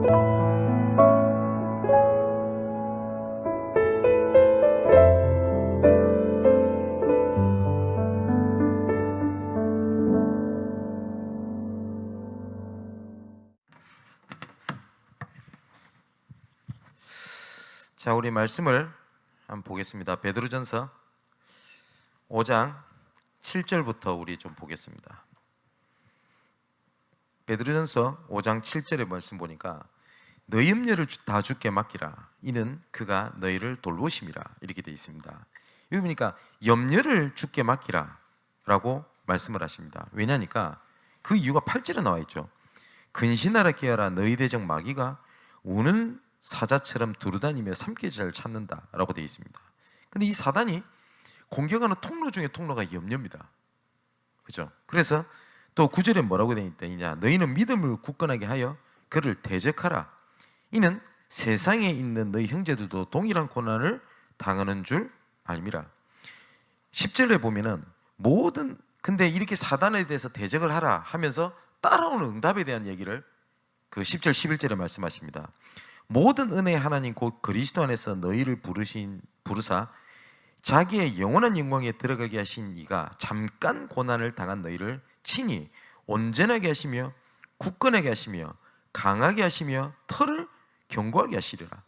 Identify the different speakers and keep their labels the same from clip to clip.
Speaker 1: 자, 우리 말씀을 한번 보겠습니다. 베드로전서 5장 7절부터 우리 좀 보겠습니다. 베드로전서 5장 7절의 말씀 보니까 너희 염려를 다 주께 맡기라. 이는 그가 너희를 돌보심이라. 이렇게 되어 있습니다. 여기 보니까 염려를 주께 맡기라 라고 말씀을 하십니다. 왜냐니까 그 이유가 8절에 나와 있죠. 근신하라 깨어라. 너희 대적 마귀가 우는 사자처럼 두루다니며 삼키질을 찾는다 라고 되어 있습니다. 근데 이 사단이 공격하는 통로 중에 통로가 염려입니다. 그죠? 그래서 또 9절에 뭐라고 되어 있냐? 너희는 믿음을 굳건하게 하여 그를 대적하라. 이는 세상에 있는 너희 형제들도 동일한 고난을 당하는 줄 알미라. 10절에 보면은 근데 이렇게 사단에 대해서 대적을 하라 하면서 따라오는 응답에 대한 얘기를 그 10절 11절에 말씀하십니다. 모든 은혜의 하나님 곧 그리스도 안에서 너희를 부르사 자기의 영원한 영광에 들어가게 하신 이가 잠깐 고난을 당한 너희를 친히 온전하게 하시며 굳건하게 하시며 강하게 하시며 털을 견고하게 하시리라.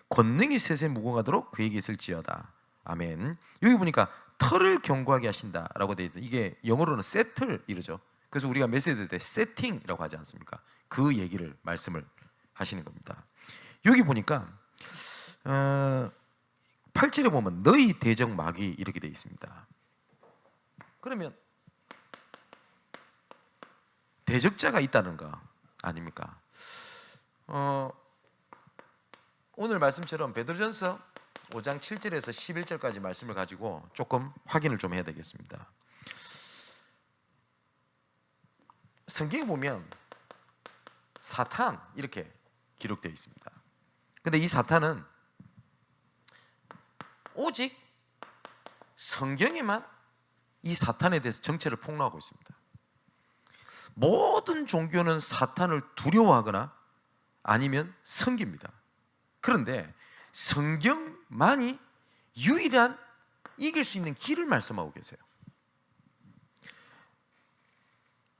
Speaker 1: 권능이 셋에 무궁하도록 그에게 있을지어다. 아멘. 여기 보니까 털을 견고하게 하신다라고 되어 있다. 이게 영어로는 세틀 이러죠. 그래서 우리가 메시지 들 때 세팅이라고 하지 않습니까? 그 얘기를 말씀을 하시는 겁니다. 여기 보니까 8절에 보면 너희 대적 마귀 이렇게 되어 있습니다. 그러면 대적자가 있다는 거 아닙니까? 오늘 말씀처럼 베드로전서 5장 7절에서 11절까지 말씀을 가지고 조금 확인을 좀 해야 되겠습니다. 성경에 보면 사탄 이렇게 기록되어 있습니다. 근데 이 사탄은 오직 성경에만 이 사탄에 대해서 정체를 폭로하고 있습니다. 모든 종교는 사탄을 두려워하거나 아니면 섬깁니다. 그런데 성경만이 유일한 이길 수 있는 길을 말씀하고 계세요.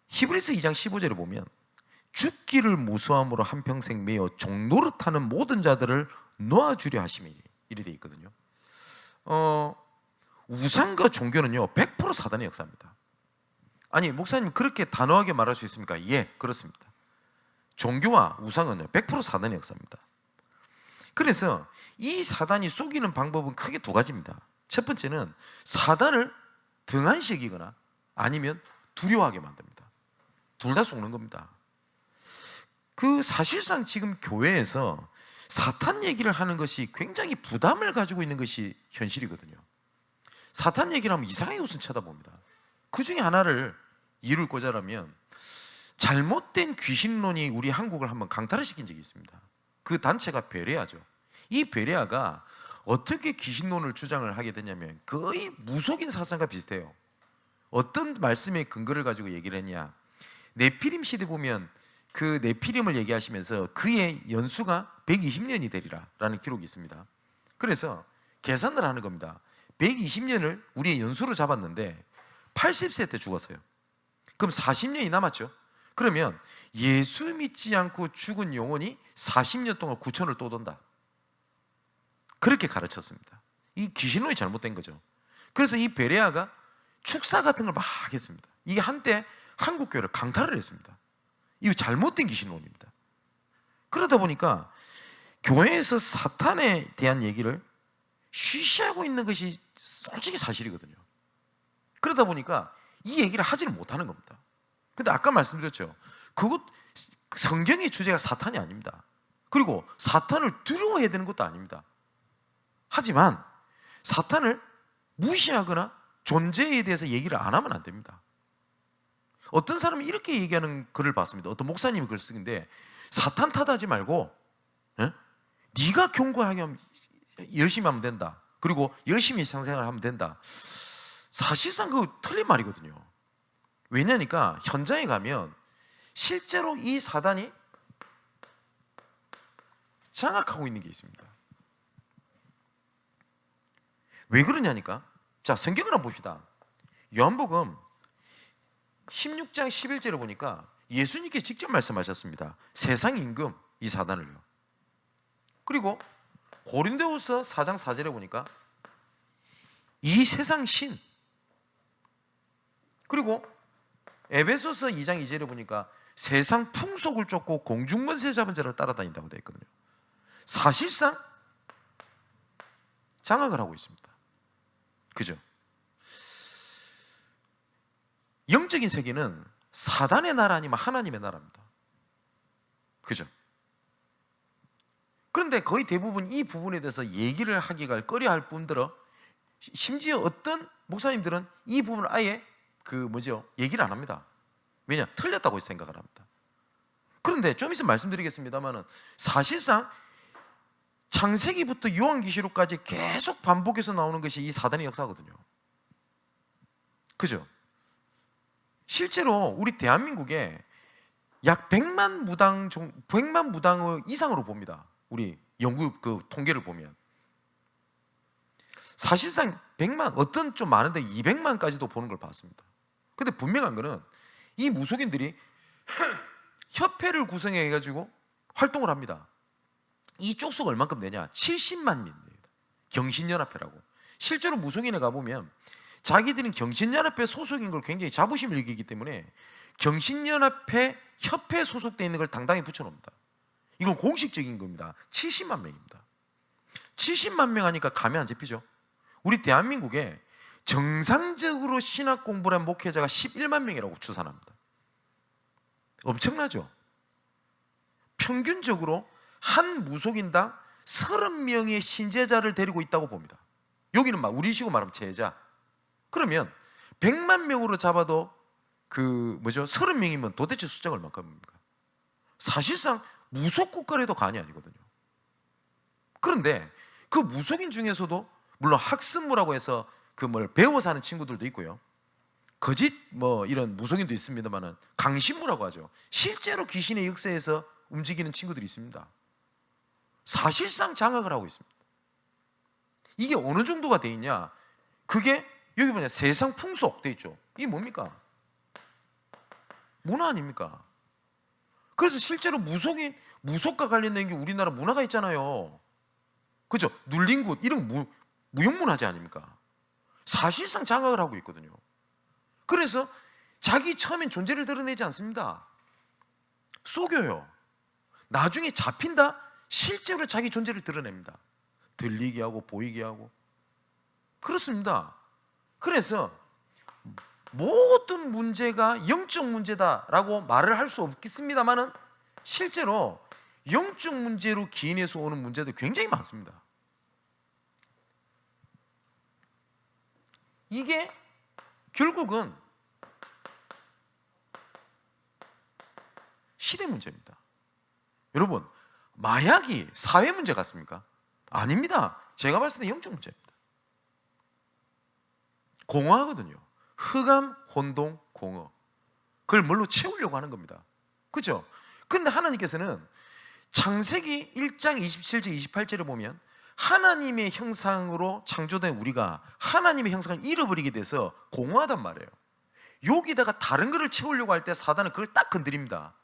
Speaker 1: 히브리서 2장 15절에 보면 죽기를 무수함으로 한평생 매어 종노릇하는 모든 자들을 놓아주려 하심이니 이리 되어 있거든요. 우상과 종교는요 100% 사단의 역사입니다. 아니 목사님 그렇게 단호하게 말할 수 있습니까? 예, 그렇습니다. 종교와 우상은 100% 사단의 역사입니다. 그래서 이 사단이 속이는 방법은 크게 두 가지입니다. 첫 번째는 사단을 등한시키거나 아니면 두려워하게 만듭니다. 둘 다 속는 겁니다. 그 사실상 지금 교회에서 사탄 얘기를 하는 것이 굉장히 부담을 가지고 있는 것이 현실이거든요. 사탄 얘기를 하면 이상하게 웃음 쳐다봅니다. 그 중에 하나를 이를 꽂자라면 잘못된 귀신론이 우리 한국을 한번 강탈을 시킨 적이 있습니다. 그 단체가 베레아죠. 이 베레아가 어떻게 귀신론을 주장을 하게 되냐면 거의 무속인 사상과 비슷해요. 어떤 말씀의 근거를 가지고 얘기를 했냐? 네피림 시대 보면 그 네피림을 얘기하시면서 그의 연수가 120년이 되리라 라는 기록이 있습니다. 그래서 계산을 하는 겁니다. 120년을 우리의 연수로 잡았는데 80세 때 죽었어요. 그럼 40년이 남았죠. 그러면 예수 믿지 않고 죽은 영혼이 40년 동안 구천을 또 돈다. 그렇게 가르쳤습니다. 이 귀신론이 잘못된 거죠. 그래서 이 베레아가 축사 같은 걸 막 했습니다. 이게 한때 한국 교회를 강탈을 했습니다. 이거 잘못된 귀신론입니다. 그러다 보니까 교회에서 사탄에 대한 얘기를 쉬쉬하고 있는 것이 솔직히 사실이거든요. 그러다 보니까 이 얘기를 하지를 못하는 겁니다. 근데 아까 말씀드렸죠. 성경의 주제가 사탄이 아닙니다. 그리고 사탄을 두려워해야 되는 것도 아닙니다. 하지만 사탄을 무시하거나 존재에 대해서 얘기를 안 하면 안 됩니다. 어떤 사람이 이렇게 얘기하는 글을 봤습니다. 어떤 목사님이 글 쓰는데 사탄 탓하지 말고 네가 견고하게 하면 열심히 하면 된다. 그리고 열심히 상생을 하면 된다. 사실상 그 틀린 말이거든요. 왜냐니까 현장에 가면 실제로 이 사단이 장악하고 있는 게 있습니다. 왜 그러냐니까? 자, 성경을 한번 봅시다. 요한복음 16장 11절을 보니까 예수님께 직접 말씀하셨습니다. 세상 임금 이 사단을요. 그리고 고린도후서 4장 4절에 보니까 이 세상 신, 그리고 에베소서 2장 2절에 보니까 세상 풍속을 쫓고 공중권세 잡은 자를 따라다닌다고 되어 있거든요. 사실상 장악을 하고 있습니다. 그죠? 영적인 세계는 사단의 나라 아니면 하나님의 나라입니다. 그죠? 그런데 거의 대부분 이 부분에 대해서 얘기를 하기가 꺼려할 뿐더러 심지어 어떤 목사님들은 이 부분을 아예 얘기를 안 합니다. 왜냐? 틀렸다고 생각을 합니다. 그런데 좀 있으면 말씀드리겠습니다만은 사실상 창세기부터 요한계시록까지 계속 반복해서 나오는 것이 이 사단의 역사거든요. 그죠? 실제로 우리 대한민국에 약 100만 무당 이상으로 봅니다. 우리 연구 통계를 보면 사실상 100만, 어떤 좀 많은데 200만까지도 보는 걸 봤습니다. 근데 분명한 거는 이 무속인들이 협회를 구성해 가지고 활동을 합니다. 이 쪽수가 얼만큼 되냐? 70만 명입니다. 경신연합회라고. 실제로 무속인에 가보면 자기들은 경신연합회 소속인 걸 굉장히 자부심을 여기기 때문에 경신연합회 협회에 소속되어 있는 걸 당당히 붙여놓습니다. 이건 공식적인 겁니다. 70만 명입니다. 70만 명 하니까 감이 안 잡히죠? 우리 대한민국에 정상적으로 신학 공부를 한 목회자가 11만 명이라고 추산합니다. 엄청나죠? 평균적으로 한 무속인당 30명의 신제자를 데리고 있다고 봅니다. 여기는 막 우리식으로 말하면 제자. 그러면 100만 명으로 잡아도 30명이면 도대체 숫자가 얼마큼입니까? 사실상 무속 국가를 해도 간이 아니거든요. 그런데 그 무속인 중에서도 물론 학습무라고 해서 배워서 하는 친구들도 있고요. 거짓 이런 무속인도 있습니다만은 강신무라고 하죠. 실제로 귀신의 역사에서 움직이는 친구들이 있습니다. 사실상 장악을 하고 있습니다. 이게 어느 정도가 돼 있냐? 그게 여기 보냐, 세상 풍속 돼 있죠. 이게 뭡니까? 문화 아닙니까? 그래서 실제로 무속과 관련된 게 우리나라 문화가 있잖아요. 그죠? 눌린 굿 이런 무형문화재 아닙니까? 사실상 장악을 하고 있거든요. 그래서 자기 처음엔 존재를 드러내지 않습니다. 속여요. 나중에 잡힌다? 실제로 자기 존재를 드러냅니다. 들리게 하고 보이게 하고. 그렇습니다. 그래서 모든 문제가 영적 문제다라고 말을 할 수 없겠습니다만은 실제로 영적 문제로 기인해서 오는 문제도 굉장히 많습니다. 이게 결국은 시대 문제입니다. 여러분, 마약이 사회 문제 같습니까? 아닙니다. 제가 봤을 때 영적 문제입니다. 공허하거든요. 흑암, 혼동, 공허. 그걸 뭘로 채우려고 하는 겁니다. 그죠? 근데 하나님께서는 창세기 1장 27절 28절을 보면 하나님의 형상으로 창조된 우리가 하나님의 형상을 잃어버리게 돼서 공허하단 말이에요. 여기다가 다른 것을 채우려고 할 때 사단은 그걸 딱 건드립니다.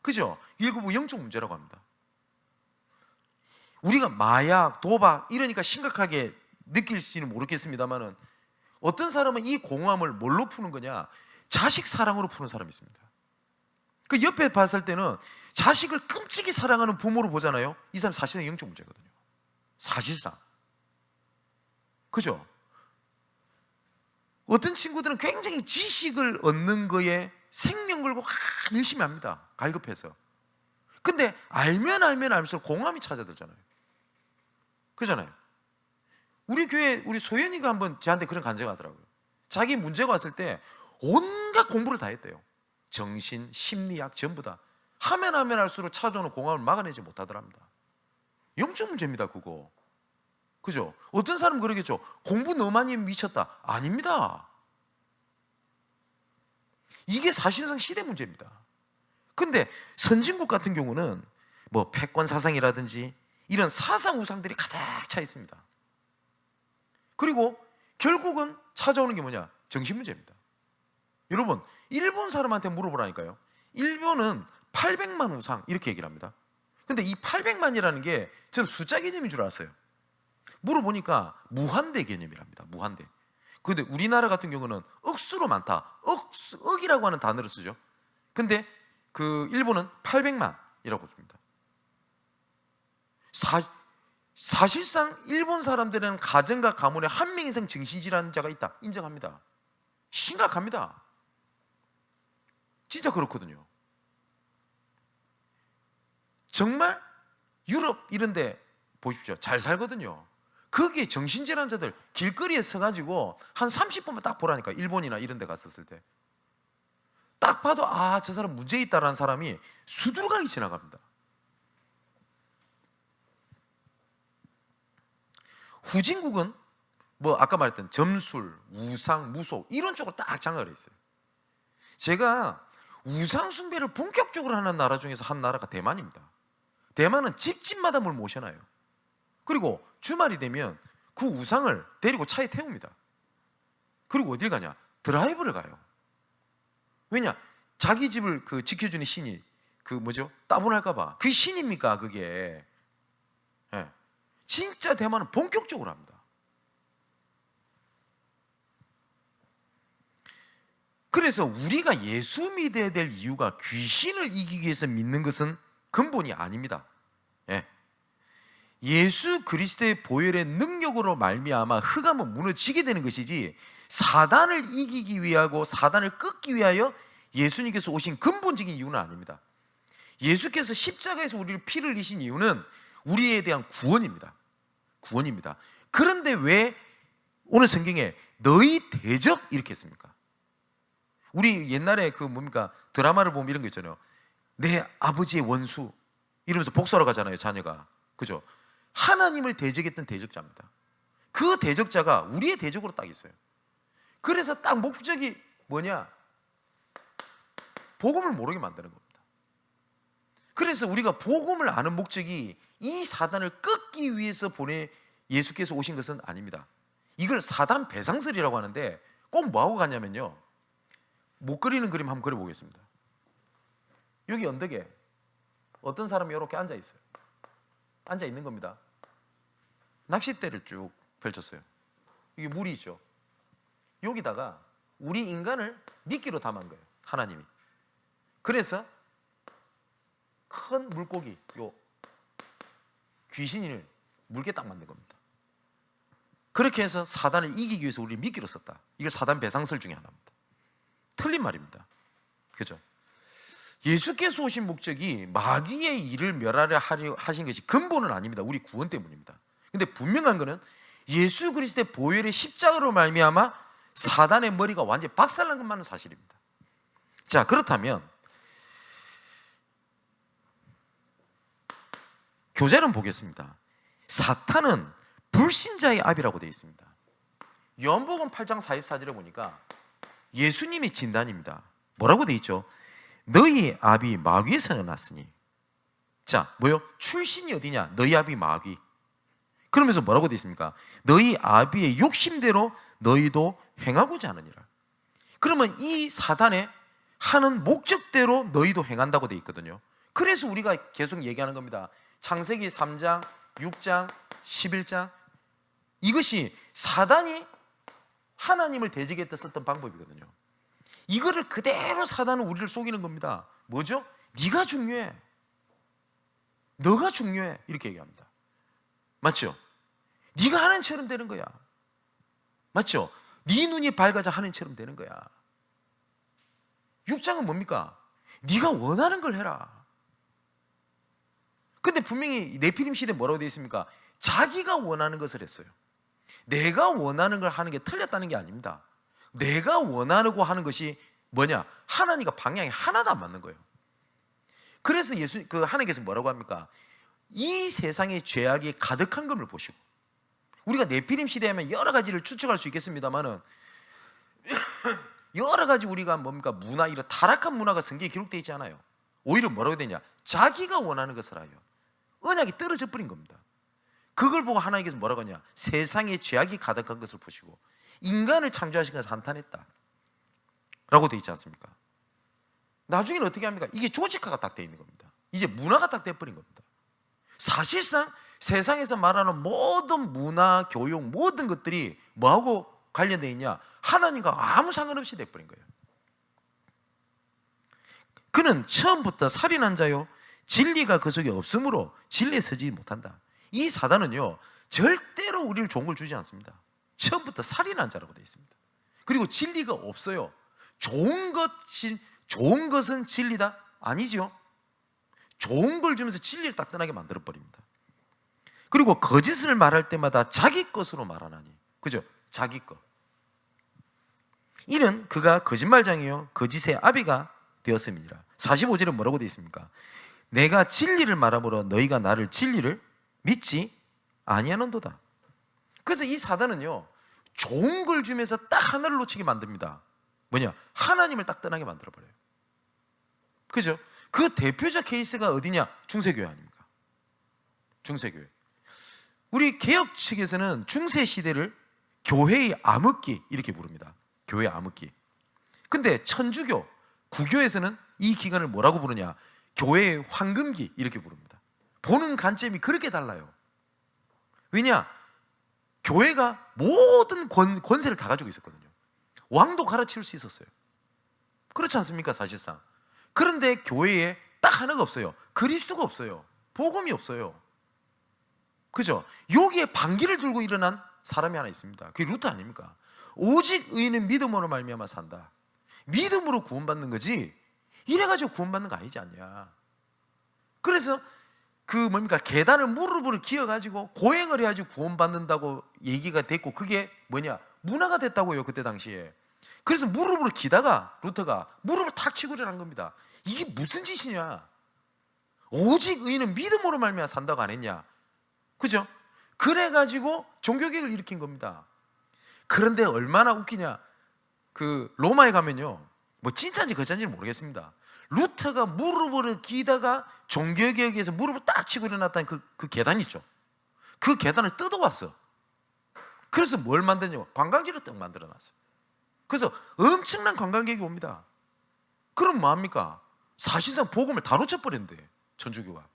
Speaker 1: 그죠? 일부 영적 문제라고 합니다. 우리가 마약, 도박 이러니까 심각하게 느낄지는 모르겠습니다만은 어떤 사람은 이 공허함을 뭘로 푸는 거냐? 자식 사랑으로 푸는 사람이 있습니다. 그 옆에 봤을 때는 자식을 끔찍이 사랑하는 부모로 보잖아요. 이 사람 사실은 영적 문제거든요. 사실상. 그죠? 어떤 친구들은 굉장히 지식을 얻는 거에 생명 걸고 열심히 합니다. 갈급해서. 근데 알면 알면서 공허함이 찾아들잖아요. 그잖아요. 우리 교회 우리 소연이가 한번 저한테 그런 간증을 하더라고요. 자기 문제가 왔을 때 온갖 공부를 다 했대요. 정신, 심리학 전부 다. 하면 할수록 찾아오는 공허함을 막아내지 못하더랍니다. 영적 문제입니다, 그거. 그죠? 어떤 사람은 그러겠죠. 공부 너무 많이 미쳤다. 아닙니다. 이게 사실상 시대 문제입니다. 근데 선진국 같은 경우는 패권 사상이라든지 이런 사상 우상들이 가득 차 있습니다. 그리고 결국은 찾아오는 게 뭐냐? 정신 문제입니다. 여러분, 일본 사람한테 물어보라니까요. 일본은 800만 우상 이렇게 얘기를 합니다. 근데 이 800만이라는 게 저는 숫자 개념인 줄 알았어요. 물어보니까 무한대 개념이랍니다. 무한대. 근데 우리나라 같은 경우는 억수로 많다. 억이라고 하는 단어를 쓰죠. 근데 그 일본은 800만이라고 씁니다. 사실상 일본 사람들은 가정과 가문에 한 명 이상 정신질환자가 있다. 인정합니다. 심각합니다. 진짜 그렇거든요. 정말 유럽 이런 데 보십시오. 잘 살거든요. 거기에 정신질환자들 길거리에 서가지고 한 30분만 딱 보라니까. 일본이나 이런 데 갔었을 때 딱 봐도 아, 저 사람 문제 있다라는 사람이 수두룩하게 지나갑니다. 후진국은 뭐 아까 말했던 점술, 우상, 무속 이런 쪽으로 딱 장악을 했어요. 제가 우상 숭배를 본격적으로 하는 나라 중에서 한 나라가 대만입니다. 대만은 집집마다 뭘 모셔놔요. 그리고 주말이 되면 그 우상을 데리고 차에 태웁니다. 그리고 어딜 가냐? 드라이브를 가요. 왜냐? 자기 집을 그 지켜주는 신이 그 뭐죠? 따분할까봐. 그게 신입니까? 그게. 네. 진짜 대만은 본격적으로 합니다. 그래서 우리가 예수 믿어야 될 이유가 귀신을 이기기 위해서 믿는 것은 근본이 아닙니다. 예. 예수 그리스도의 보혈의 능력으로 말미암아 흑암은 무너지게 되는 것이지 사단을 이기기 위하고 사단을 끊기 위하여 예수님께서 오신 근본적인 이유는 아닙니다. 예수께서 십자가에서 우리를 피를 흘리신 이유는 우리에 대한 구원입니다. 구원입니다. 그런데 왜 오늘 성경에 너희 대적 이렇게 했습니까? 우리 옛날에 그 뭡니까 드라마를 보면 이런 거 있잖아요. 내 아버지의 원수 이러면서 복수하러 가잖아요, 자녀가. 그죠? 하나님을 대적했던 대적자입니다. 그 대적자가 우리의 대적으로 딱 있어요. 그래서 딱 목적이 뭐냐? 복음을 모르게 만드는 겁니다. 그래서 우리가 복음을 아는 목적이 이 사단을 끊기 위해서 예수께서 오신 것은 아닙니다. 이걸 사단 배상설이라고 하는데 꼭 뭐하고 갔냐면요, 못 그리는 그림 한번 그려보겠습니다. 여기 언덕에 어떤 사람이 이렇게 앉아 있어요. 앉아 있는 겁니다. 낚싯대를 쭉 펼쳤어요. 이게 물이 있죠. 여기다가 우리 인간을 미끼로 담은 거예요, 하나님이. 그래서 큰 물고기, 요 귀신을 물게 딱 만든 겁니다. 그렇게 해서 사단을 이기기 위해서 우리를 미끼로 썼다. 이걸 사단 배상설 중에 하나입니다. 틀린 말입니다. 그죠? 예수께서 오신 목적이 마귀의 일을 멸하려 하신 것이 근본은 아닙니다. 우리 구원 때문입니다. 근데 분명한 것은 예수 그리스도의 보혈의 십자가로 말미암아 사단의 머리가 완전히 박살난 것만은 사실입니다. 자, 그렇다면 교재는 보겠습니다. 사탄은 불신자의 압이라고 되어 있습니다. 요한복음 8장 44절에 보니까 예수님의 진단입니다. 뭐라고 되어 있죠? 너희 압이 마귀에서 났으니. 자, 뭐요? 출신이 어디냐? 너희 압이 마귀. 그러면서 뭐라고 되어 있습니까? 너희 아비의 욕심대로 너희도 행하고자 하느니라. 그러면 이 사단의 하는 목적대로 너희도 행한다고 되어 있거든요. 그래서 우리가 계속 얘기하는 겁니다. 창세기 3장, 6장, 11장, 이것이 사단이 하나님을 대적했다 썼던 방법이거든요. 이거를 그대로 사단은 우리를 속이는 겁니다. 뭐죠? 네가 중요해, 너가 중요해, 이렇게 얘기합니다. 맞죠? 네가 하나님처럼 되는 거야. 맞죠? 네 눈이 밝아져 하나님처럼 되는 거야. 6장은 뭡니까? 네가 원하는 걸 해라. 근데 분명히 네피림 시대에 뭐라고 되어 있습니까? 자기가 원하는 것을 했어요. 내가 원하는 걸 하는 게 틀렸다는 게 아닙니다. 내가 원하고 하는 것이 뭐냐? 하나님과 방향이 하나도 안 맞는 거예요. 그래서 하나님께서 뭐라고 합니까? 이 세상의 죄악이 가득한 것을 보시고, 우리가 네피림 시대에만 여러 가지를 추측할 수 있겠습니다만은 여러 가지 우리가 뭡니까? 문화, 이런 타락한 문화가 성경에 기록되어 있지 않아요. 오히려 뭐라고 되냐? 자기가 원하는 것을 하여 언약이 떨어져 버린 겁니다. 그걸 보고 하나님께서 뭐라고 하냐, 세상에 죄악이 가득한 것을 보시고 인간을 창조하신 것을 한탄했다 라고 되어 있지 않습니까? 나중에는 어떻게 합니까? 이게 조직화가 딱 되어 있는 겁니다. 이제 문화가 딱 되어버린 겁니다. 사실상 세상에서 말하는 모든 문화, 교육, 모든 것들이 뭐하고 관련되어 있냐? 하나님과 아무 상관없이 되어버린 거예요. 그는 처음부터 살인한 자요, 진리가 그 속에 없으므로 진리에 서지 못한다. 이 사단은요, 절대로 우리를 좋은 걸 주지 않습니다. 처음부터 살인한 자라고 되어 있습니다. 그리고 진리가 없어요. 좋은 것은 진리다? 아니죠. 좋은 걸 주면서 진리를 딱 떠나게 만들어버립니다. 그리고 거짓을 말할 때마다 자기 것으로 말하나니, 그죠? 자기 것. 이는 그가 거짓말장이요 거짓의 아비가 되었음이니라. 45절에 뭐라고 되어 있습니까? 내가 진리를 말함으로 너희가 나를 진리를 믿지 아니하는도다. 그래서 이 사단은요, 좋은 걸 주면서 딱 하나를 놓치게 만듭니다. 뭐냐? 하나님을 딱 떠나게 만들어버려요. 그죠? 그 대표적 케이스가 어디냐? 중세교회 아닙니까? 중세교회. 우리 개혁 측에서는 중세 시대를 교회의 암흑기 이렇게 부릅니다. 교회 암흑기. 근데 천주교, 구교에서는 이 기간을 뭐라고 부르냐? 교회의 황금기 이렇게 부릅니다. 보는 관점이 그렇게 달라요. 왜냐? 교회가 모든 권세를 다 가지고 있었거든요. 왕도 갈아치울 수 있었어요. 그렇지 않습니까? 사실상. 그런데 교회에 딱 하나가 없어요. 그리스도가 없어요. 복음이 없어요. 그죠? 여기에 반기를 들고 일어난 사람이 하나 있습니다. 그게 루터 아닙니까? 오직 의인은 믿음으로 말미암아 산다. 믿음으로 구원받는 거지 이래가지고 구원받는 거 아니지 않냐. 그래서 계단을 무릎으로 기어가지고 고행을 해야지 구원받는다고 얘기가 됐고, 그게 뭐냐? 문화가 됐다고요, 그때 당시에. 그래서 무릎으로 기다가 루터가 무릎을 탁 치고 일어난 겁니다. 이게 무슨 짓이냐? 오직 의인은 믿음으로 말미암아 산다고 안 했냐? 그죠? 그래가지고 종교개혁을 일으킨 겁니다. 그런데 얼마나 웃기냐? 로마에 가면요, 뭐 진짜인지 거짓인지는 모르겠습니다. 루터가 무릎으로 기다가 종교개혁에서 무릎을 딱 치고 일어났다는 그 계단 있죠. 그 계단을 뜯어왔어. 그래서 뭘 만드냐고? 관광지를 딱 만들어놨어요. 그래서 엄청난 관광객이 옵니다. 그럼 뭐합니까? 사실상 복음을 다 놓쳐버렸는데, 천주교가.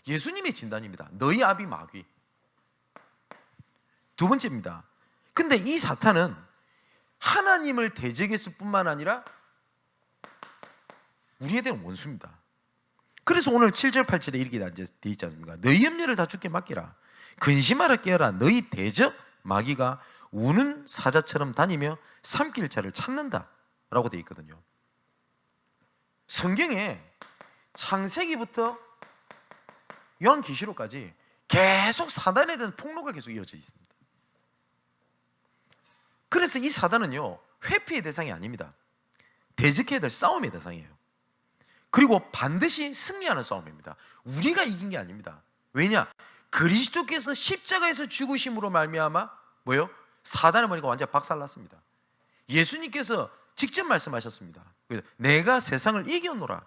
Speaker 1: 예수님의 진단입니다. 너희 아비 마귀. 두 번째입니다. 근데 이 사탄은 하나님을 대적했을 뿐만 아니라 우리에 대한 원수입니다. 그래서 오늘 7절 8절에 이렇게 되어 있지 않습니까? 너희 염려를 다 주께 맡기라. 근심하라 깨어라. 너희 대적 마귀가 우는 사자처럼 다니며 삼킬 자를 찾는다 라고 되어 있거든요. 성경에 창세기부터 요한계시록까지 계속 사단에 대한 폭로가 계속 이어져 있습니다. 그래서 이 사단은요, 회피의 대상이 아닙니다. 대적해야 될 싸움의 대상이에요. 그리고 반드시 승리하는 싸움입니다. 우리가 이긴 게 아닙니다. 왜냐? 그리스도께서 십자가에서 죽으심으로 말미암아 뭐요? 사단의 머리가 완전히 박살났습니다. 예수님께서 직접 말씀하셨습니다. 내가 세상을 이겨노라.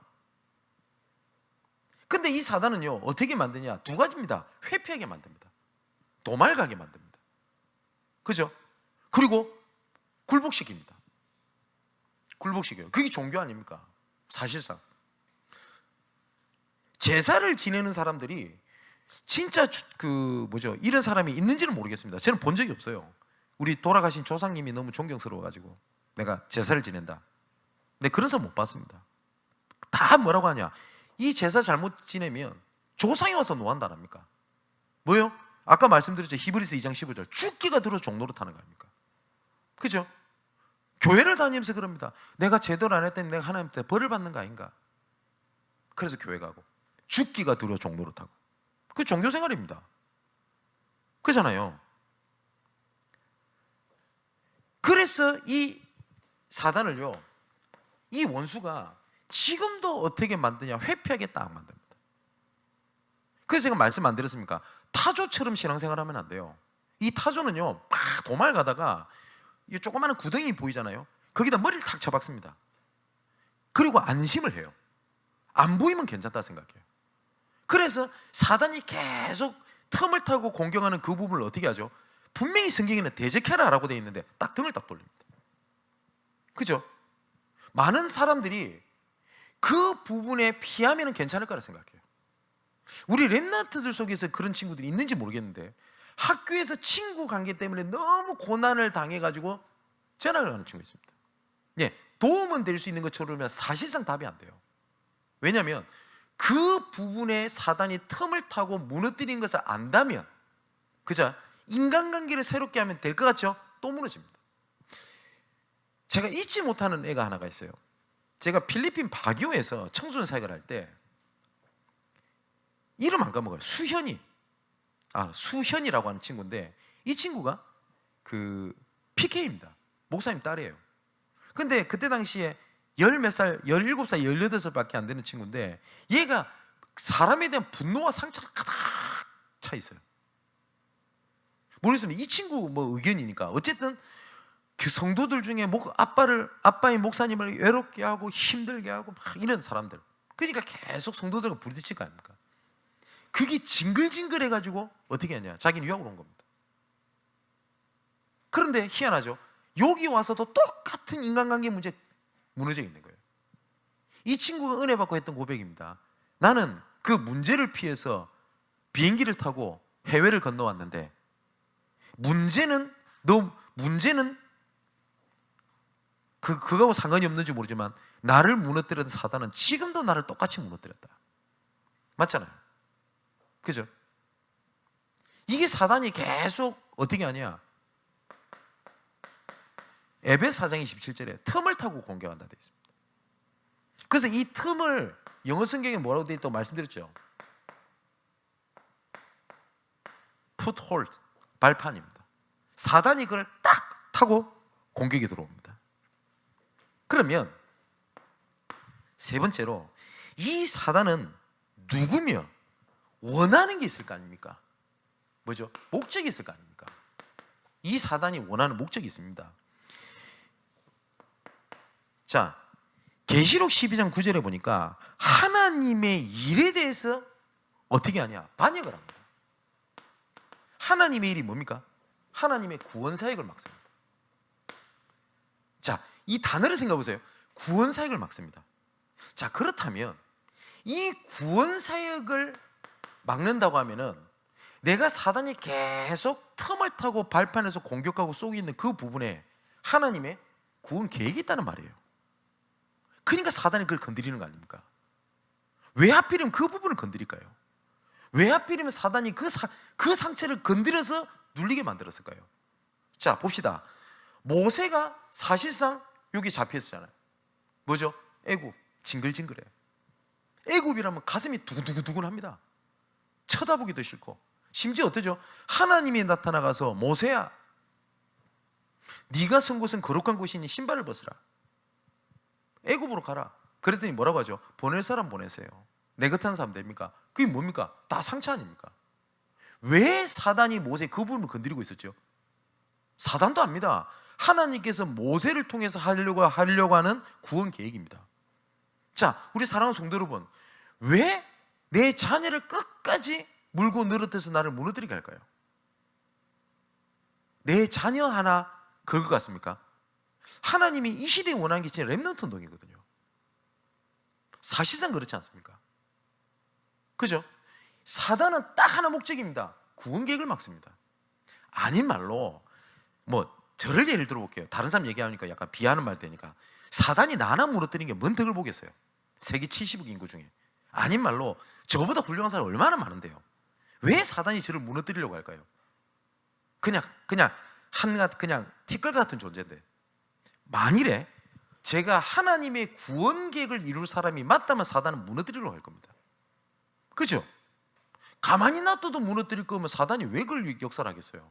Speaker 1: 근데 이 사단은요, 어떻게 만드냐? 두 가지입니다. 회피하게 만듭니다. 도말가게 만듭니다. 그죠? 그리고 굴복시킵니다. 굴복시켜요. 그게 종교 아닙니까? 사실상 제사를 지내는 사람들이 진짜 이런 사람이 있는지는 모르겠습니다. 저는 본 적이 없어요. 우리 돌아가신 조상님이 너무 존경스러워가지고 내가 제사를 지낸다. 근데 그런 사람 못 봤습니다. 다 뭐라고 하냐? 이 제사 잘못 지내면 조상이 와서 노한다랍니까? 뭐요? 아까 말씀드렸죠. 히브리서 2장 15절. 죽기가 들어 종로로 타는 거 아닙니까? 그죠? 교회를 다니면서 그럽니다. 내가 제대로 안 했더니 내가 하나님한테 벌을 받는 거 아닌가? 그래서 교회 가고 죽기가 두려워 종로로 타고. 그 종교 생활입니다. 그렇잖아요. 그래서 이 사단을요, 이 원수가 지금도 어떻게 만드냐? 회피하겠다 안 만듭니다. 그래서 제가 말씀 안 드렸습니까? 타조처럼 신앙생활하면 안 돼요. 이 타조는요, 막 도말 가다가 이 조그마한 구덩이 보이잖아요. 거기다 머리를 탁 쳐박습니다. 그리고 안심을 해요. 안 보이면 괜찮다 생각해요. 그래서 사단이 계속 틈을 타고 공격하는 그 부분을 어떻게 하죠? 분명히 성경에는 대적해라라고 되어 있는데 딱 등을 딱 돌립니다. 그죠? 많은 사람들이 그 부분에 피하면 괜찮을 거라 생각해요. 우리 랩런트들 속에서 그런 친구들이 있는지 모르겠는데 학교에서 친구 관계 때문에 너무 고난을 당해가지고 전학을 가는 친구 있습니다. 예, 도움은 될 수 있는 것처럼 사실상 답이 안 돼요. 왜냐하면 그 부분에 사단이 틈을 타고 무너뜨린 것을 안다면, 그죠? 인간관계를 새롭게 하면 될 것 같죠? 또 무너집니다. 제가 잊지 못하는 애가 하나가 있어요. 제가 필리핀 바교에서 청소년 사역을 할 때 이름 안 까먹어요. 수현이라고 하는 친구인데 이 친구가 그 PK입니다. 목사님 딸이에요. 근데 그때 당시에 열 몇 살, 17살, 18살밖에 안 되는 친구인데 얘가 사람에 대한 분노와 상처가 가득 차 있어요. 모르겠습니다. 이 친구 뭐 의견이니까 어쨌든 그 성도들 중에 아빠의 목사님을 외롭게 하고 힘들게 하고 막 이런 사람들. 그러니까 계속 성도들과 부딪힐 거 아닙니까? 그게 징글징글해가지고 어떻게 하냐? 자기는 유학으로 온 겁니다. 그런데 희한하죠. 여기 와서도 똑같은 인간관계 문제 무너져 있는 거예요. 이 친구가 은혜 받고 했던 고백입니다. 나는 그 문제를 피해서 비행기를 타고 해외를 건너왔는데 문제는 그거하고 상관이 없는지 모르지만 나를 무너뜨렸던 사단은 지금도 나를 똑같이 무너뜨렸다. 맞잖아요. 그죠? 이게 사단이 계속 어떻게 하냐? 에베소 4장 27절에 틈을 타고 공격한다 되어 있습니다. 그래서 이 틈을 영어 성경에 뭐라고 되어 있다고 말씀드렸죠? foothold, 발판입니다. 사단이 그걸 딱 타고 공격이 들어옵니다. 그러면 세 번째로 이 사단은 누구며 원하는 게 있을 거 아닙니까? 뭐죠? 목적이 있을 거 아닙니까? 이 사단이 원하는 목적이 있습니다. 자, 계시록 12장 9절에 보니까 하나님의 일에 대해서 어떻게 하냐? 반역을 합니다. 하나님의 일이 뭡니까? 하나님의 구원 사역을 막습니다. 자, 이 단어를 생각해 보세요. 구원 사역을 막습니다. 자, 그렇다면 이 구원 사역을 막는다고 하면은 내가 사단이 계속 틈을 타고 발판에서 공격하고 쏘고 있는 그 부분에 하나님의 구원 계획이 있다는 말이에요. 그러니까 사단이 그걸 건드리는 거 아닙니까? 왜 하필이면 그 부분을 건드릴까요? 왜 하필이면 사단이 그 상처를 건드려서 눌리게 만들었을까요? 자, 봅시다. 모세가 사실상 여기 잡혀 있었잖아요. 뭐죠? 애굽, 징글징글해요. 애굽이라면 가슴이 두근두근합니다. 쳐다보기도 싫고, 심지어 어떠죠? 하나님이 나타나가서 모세야, 네가 선 곳은 거룩한 곳이니 신발을 벗으라. 애굽으로 가라. 그랬더니 뭐라고 하죠? 보낼 사람 보내세요. 내 같은 사람 됩니까? 그게 뭡니까? 다 상처 아닙니까? 왜 사단이 모세 그 부분을 건드리고 있었죠? 사단도 압니다. 하나님께서 모세를 통해서 하려고 하는 구원 계획입니다. 자, 우리 사랑하는 성도 여러분, 왜 내 자녀를 끝까지 물고 늘어뜨려서 나를 무너뜨리게 할까요? 내 자녀 하나 그럴 것 같습니까? 하나님이 이 시대에 원하는 게 진짜 렘넌트 운동이거든요. 사실상 그렇지 않습니까? 그죠? 사단은 딱 하나 목적입니다. 구원 계획을 막습니다. 아닌 말로 뭐 저를 예를 들어볼게요. 다른 사람 얘기하니까 약간 비하는 말 되니까 사단이 나 하나 무너뜨리는 게 뭔 덕을 보겠어요? 세계 70억 인구 중에. 아닌 말로 저보다 훌륭한 사람이 얼마나 많은데요. 왜 사단이 저를 무너뜨리려고 할까요? 그냥 티끌 같은 존재인데, 만일에 제가 하나님의 구원 계획을 이룰 사람이 맞다면 사단은 무너뜨리려고 할 겁니다. 그죠? 가만히 놔둬도 무너뜨릴 거면 사단이 왜 그걸 역사를 하겠어요?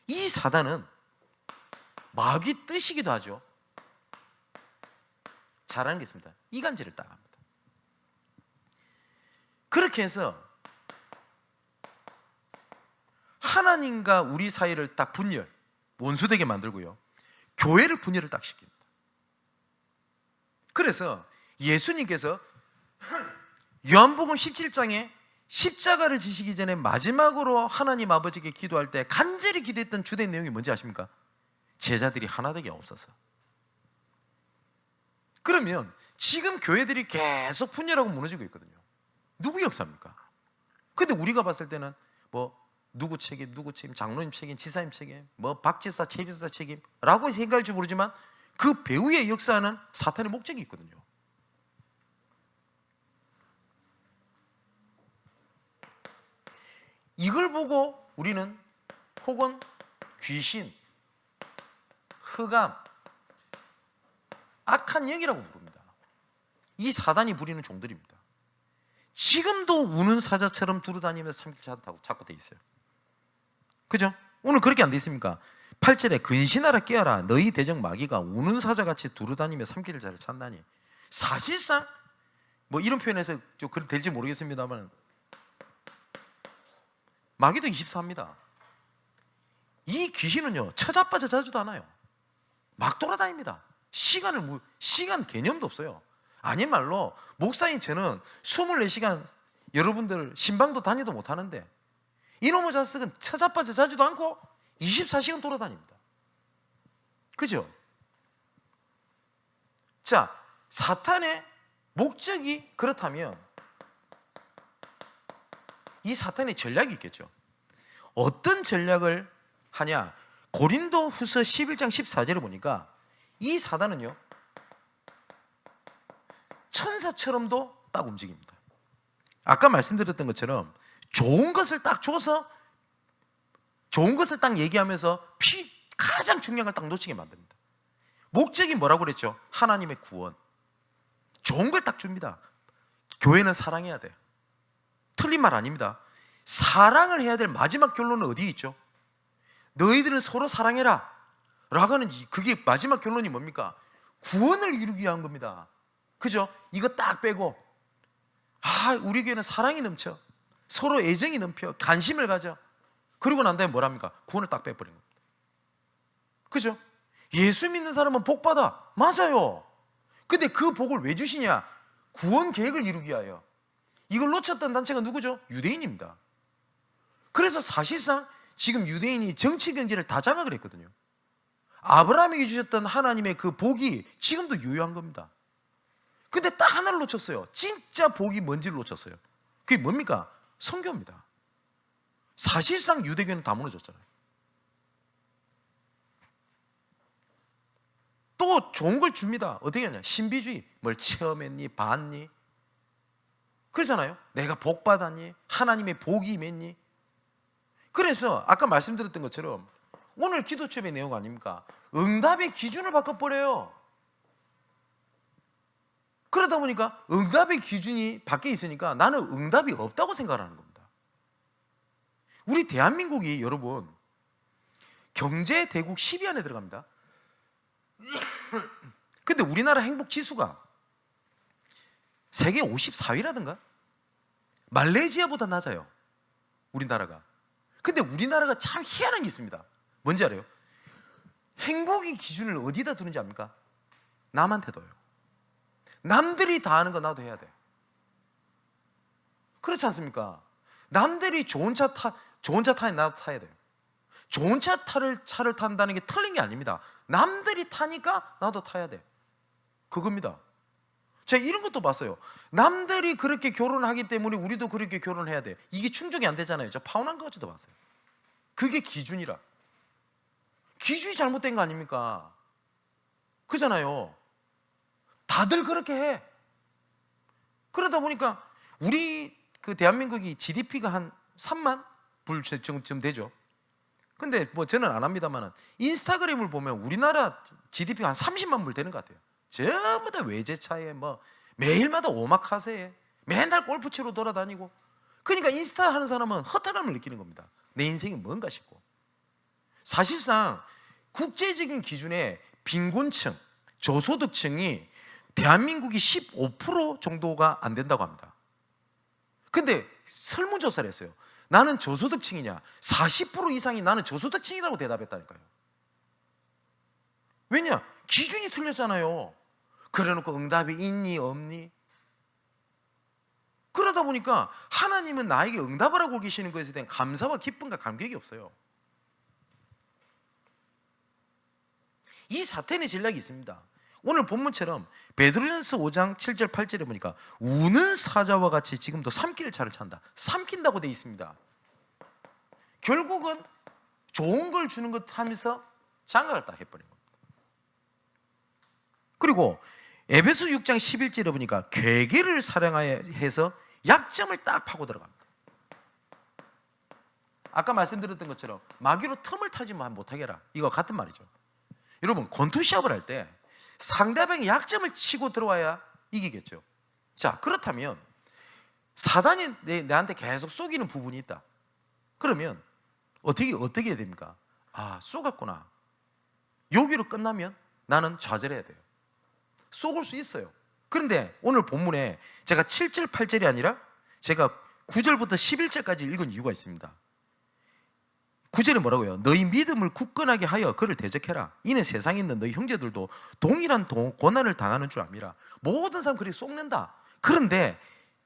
Speaker 1: 이 사단은 마귀 뜻이기도 하죠. 잘하는 게 있습니다. 이간질을 딱 합니다. 그렇게 해서 하나님과 우리 사이를 딱 분열, 원수되게 만들고요, 교회를 분열을 딱 시킵니다. 그래서 예수님께서 요한복음 17장에 십자가를 지시기 전에 마지막으로 하나님 아버지께 기도할 때 간절히 기도했던 주된 내용이 뭔지 아십니까? 제자들이 하나 되게 없어서. 그러면 지금 교회들이 계속 분열하고 무너지고 있거든요. 누구 역사입니까? 근데 우리가 봤을 때는 뭐 누구 책임, 장로님 책임, 지사님 책임, 뭐 박집사, 최집사 책임라고 생각할지 모르지만 그 배후의 역사는 사탄의 목적이 있거든요. 이걸 보고 우리는 혹은 귀신, 흑암, 악한 영이라고 부릅니다. 이 사단이 부리는 종들입니다. 지금도 우는 사자처럼 두루다니면서 삼킬 찾고 돼 있어요. 그죠? 오늘 그렇게 안 돼 있습니까? 8절에 근신하라 깨어라 너희 대적 마귀가 우는 사자같이 두루다니며 삼킬 자를 찾나니. 사실상 뭐 이런 표현에서 좀 될지 모르겠습니다만 마귀도 24입니다. 이 귀신은요 처자빠져 자주도 않아요. 막 돌아다닙니다. 시간 개념도 없어요. 아닌 말로 목사인 저는 24시간 여러분들 신방도 다니도 못하는데 이놈의 자식은 처자빠져 자주도 않고 24시간 돌아다닙니다. 그죠? 자, 사탄의 목적이 그렇다면 이 사탄의 전략이 있겠죠. 어떤 전략을 하냐? 고린도 후서 11장 14절을 보니까 이 사단은요 천사처럼도 딱 움직입니다. 아까 말씀드렸던 것처럼 좋은 것을 딱 줘서 좋은 것을 딱 얘기하면서 가장 중요한 걸 딱 놓치게 만듭니다. 목적이 뭐라고 그랬죠? 하나님의 구원. 좋은 걸 딱 줍니다. 교회는 사랑해야 돼. 틀린 말 아닙니다. 사랑을 해야 될 마지막 결론은 어디에 있죠? 너희들은 서로 사랑해라 라고 하는 그게 마지막 결론이 뭡니까? 구원을 이루기 위한 겁니다. 그죠? 이거 딱 빼고 우리 교회는 사랑이 넘쳐, 서로 애정이 넘쳐, 관심을 가져. 그러고 난 다음에 뭐랍니까? 구원을 딱 빼버린 겁니다. 그죠? 예수 믿는 사람은 복 받아. 맞아요. 근데 그 복을 왜 주시냐? 구원 계획을 이루기 위하여. 이걸 놓쳤던 단체가 누구죠? 유대인입니다. 그래서 사실상 지금 유대인이 정치 경제를 다 장악을 했거든요. 아브라함에게 주셨던 하나님의 그 복이 지금도 유효한 겁니다. 근데 딱 하나를 놓쳤어요. 진짜 복이 뭔지를 놓쳤어요. 그게 뭡니까? 선교입니다. 사실상 유대교는 다 무너졌잖아요. 또 좋은 걸 줍니다. 어떻게 하냐? 신비주의. 뭘 체험했니? 봤니? 그러잖아요. 내가 복 받았니? 하나님의 복이 임했니? 그래서 아까 말씀드렸던 것처럼 오늘 기도 수업의 내용 아닙니까? 응답의 기준을 바꿔버려요. 그러다 보니까 응답의 기준이 밖에 있으니까 나는 응답이 없다고 생각하는 겁니다. 우리 대한민국이 여러분 경제 대국 10위 안에 들어갑니다. 근데 우리나라 행복 지수가 세계 54위라든가 말레이시아보다 낮아요. 우리나라가. 근데 우리나라가 참 희한한 게 있습니다. 뭔지 알아요? 행복의 기준을 어디다 두는지 압니까? 남한테 둬요. 남들이 다 하는 거 나도 해야 돼. 그렇지 않습니까? 남들이 좋은 차 타야 나도 타야 돼요. 좋은 차를 탄다는 게 틀린 게 아닙니다. 남들이 타니까 나도 타야 돼. 그겁니다. 제가 이런 것도 봤어요. 남들이 그렇게 결혼하기 때문에 우리도 그렇게 결혼해야 돼. 이게 충족이 안 되잖아요. 저 파혼한 거지도 봤어요. 그게 기준이라. 기준이 잘못된 거 아닙니까? 그잖아요. 다들 그렇게 해. 그러다 보니까 우리 그 대한민국이 GDP가 한 3만 불 정도 되죠. 근데 뭐 저는 안 합니다만 인스타그램을 보면 우리나라 GDP가 한 30만 불 되는 것 같아요. 전부 다 외제차에 뭐 매일마다 오마카세에 맨날 골프치러 돌아다니고. 그러니까 인스타 하는 사람은 허탈감을 느끼는 겁니다. 내 인생이 뭔가 싶고. 사실상 국제적인 기준에 빈곤층, 저소득층이 대한민국이 15% 정도가 안 된다고 합니다. 근데 설문조사를 했어요. 나는 저소득층이냐? 40% 이상이 나는 저소득층이라고 대답했다니까요. 왜냐? 기준이 틀렸잖아요. 그래놓고 응답이 있니 없니? 그러다 보니까 하나님은 나에게 응답을 하고 계시는 것에 대한 감사와 기쁨과 감격이 없어요. 이 사탄의 전략이 있습니다. 오늘 본문처럼 베드로전서 5장 7절 8절에 보니까 우는 사자와 같이 지금도 삼킬 차를 찬다. 삼킨다고 돼 있습니다. 결국은 좋은 걸 주는 것 하면서 장악을 딱 해버린 겁니다. 그리고 에베소 6장 11절에 보니까 괴계를 사랑하여 해서 약점을 딱 파고 들어갑니다. 아까 말씀드렸던 것처럼 마귀로 틈을 타지만 못하게 해라. 이거 같은 말이죠. 여러분, 권투 시합을 할 때 상대방의 약점을 치고 들어와야 이기겠죠. 자, 그렇다면 사단이 내한테 계속 쏘기는 부분이 있다. 그러면 어떻게 해야 됩니까? 아, 쏘갔구나. 여기로 끝나면 나는 좌절해야 돼요. 쏘을 수 있어요. 그런데 오늘 본문에 제가 7절 8절이 아니라 제가 9절부터 11절까지 읽은 이유가 있습니다. 9절에 뭐라고요? 너희 믿음을 굳건하게 하여 그를 대적해라. 이는 세상에 있는 너희 형제들도 동일한 고난을 당하는 줄 압니다. 모든 사람 그렇게 속는다. 그런데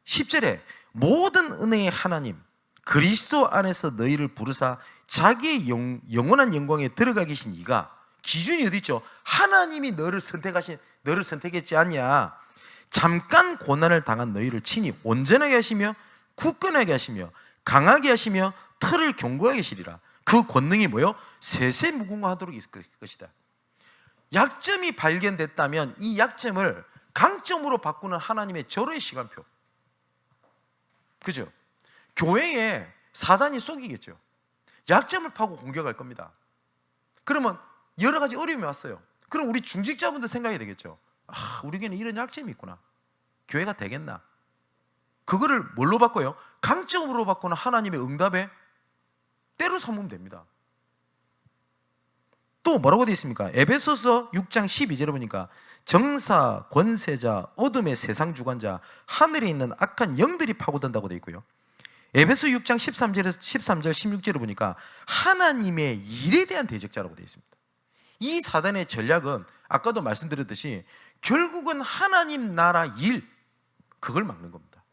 Speaker 1: 10절에 모든 은혜의 하나님 그리스도 안에서 너희를 부르사 자기의 영원한 영광에 들어가 계신 이가, 기준이 어디 있죠? 하나님이 너를 선택했지 않냐. 잠깐 고난을 당한 너희를 친히 온전하게 하시며 굳건하게 하시며 강하게 하시며 틀을 견고하게 하시리라. 그 권능이 뭐요? 세세무궁화하도록 있을 것이다. 약점이 발견됐다면 이 약점을 강점으로 바꾸는 하나님의 절호의 시간표. 그죠? 교회에 사단이 속이겠죠. 약점을 파고 공격할 겁니다. 그러면 여러 가지 어려움이 왔어요. 그럼 우리 중직자분들 생각해야 되겠죠. 아, 우리 교회는 이런 약점이 있구나. 교회가 되겠나? 그거를 뭘로 바꿔요? 강점으로 바꾸는 하나님의 응답에 때로 삼으면 됩니다. 또 뭐라고 되어 있습니까? 에베소서 6장 12절에 보니까 정사, 권세자, 어둠의 세상 주관자, 하늘에 있는 악한 영들이 파고든다고 되어 있고요. 에베소 6장 13절, 16절에 보니까 하나님의 일에 대한 대적자라고 되어 있습니다. 이 사단의 전략은 아까도 말씀드렸듯이 결국은 하나님 나라 일, 그걸 막는 겁니다.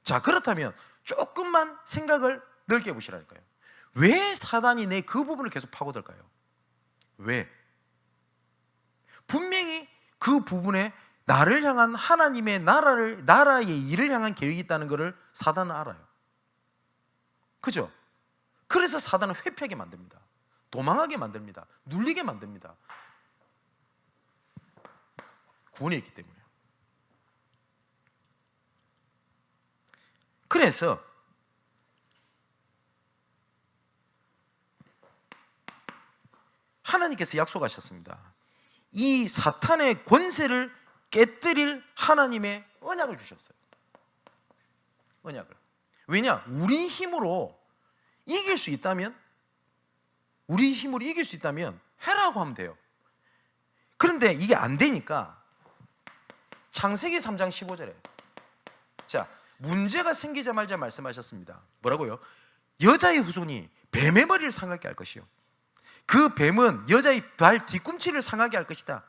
Speaker 1: 자, 그렇다면 조금만 생각을 넓게 해보시라니까요. 왜 사단이 내 그 부분을 계속 파고들까요? 왜? 분명히 그 부분에 나를 향한 하나님의 나라의 일을 향한 계획이 있다는 것을 사단은 알아요. 그죠? 그래서 사단은 회피하게 만듭니다. 도망하게 만듭니다. 눌리게 만듭니다. 구원이 있기 때문에. 그래서 하나님께서 약속하셨습니다. 이 사탄의 권세를 깨뜨릴 하나님의 언약을 주셨어요. 언약을. 왜냐? 우리 힘으로 이길 수 있다면 해라고 하면 돼요. 그런데 이게 안 되니까 창세기 3장 15절에 자, 문제가 생기자마자 말씀하셨습니다. 뭐라고요? 여자의 후손이 뱀의 머리를 상하게 할 것이요, 그 뱀은 여자의 발 뒤꿈치를 상하게 할 것이다.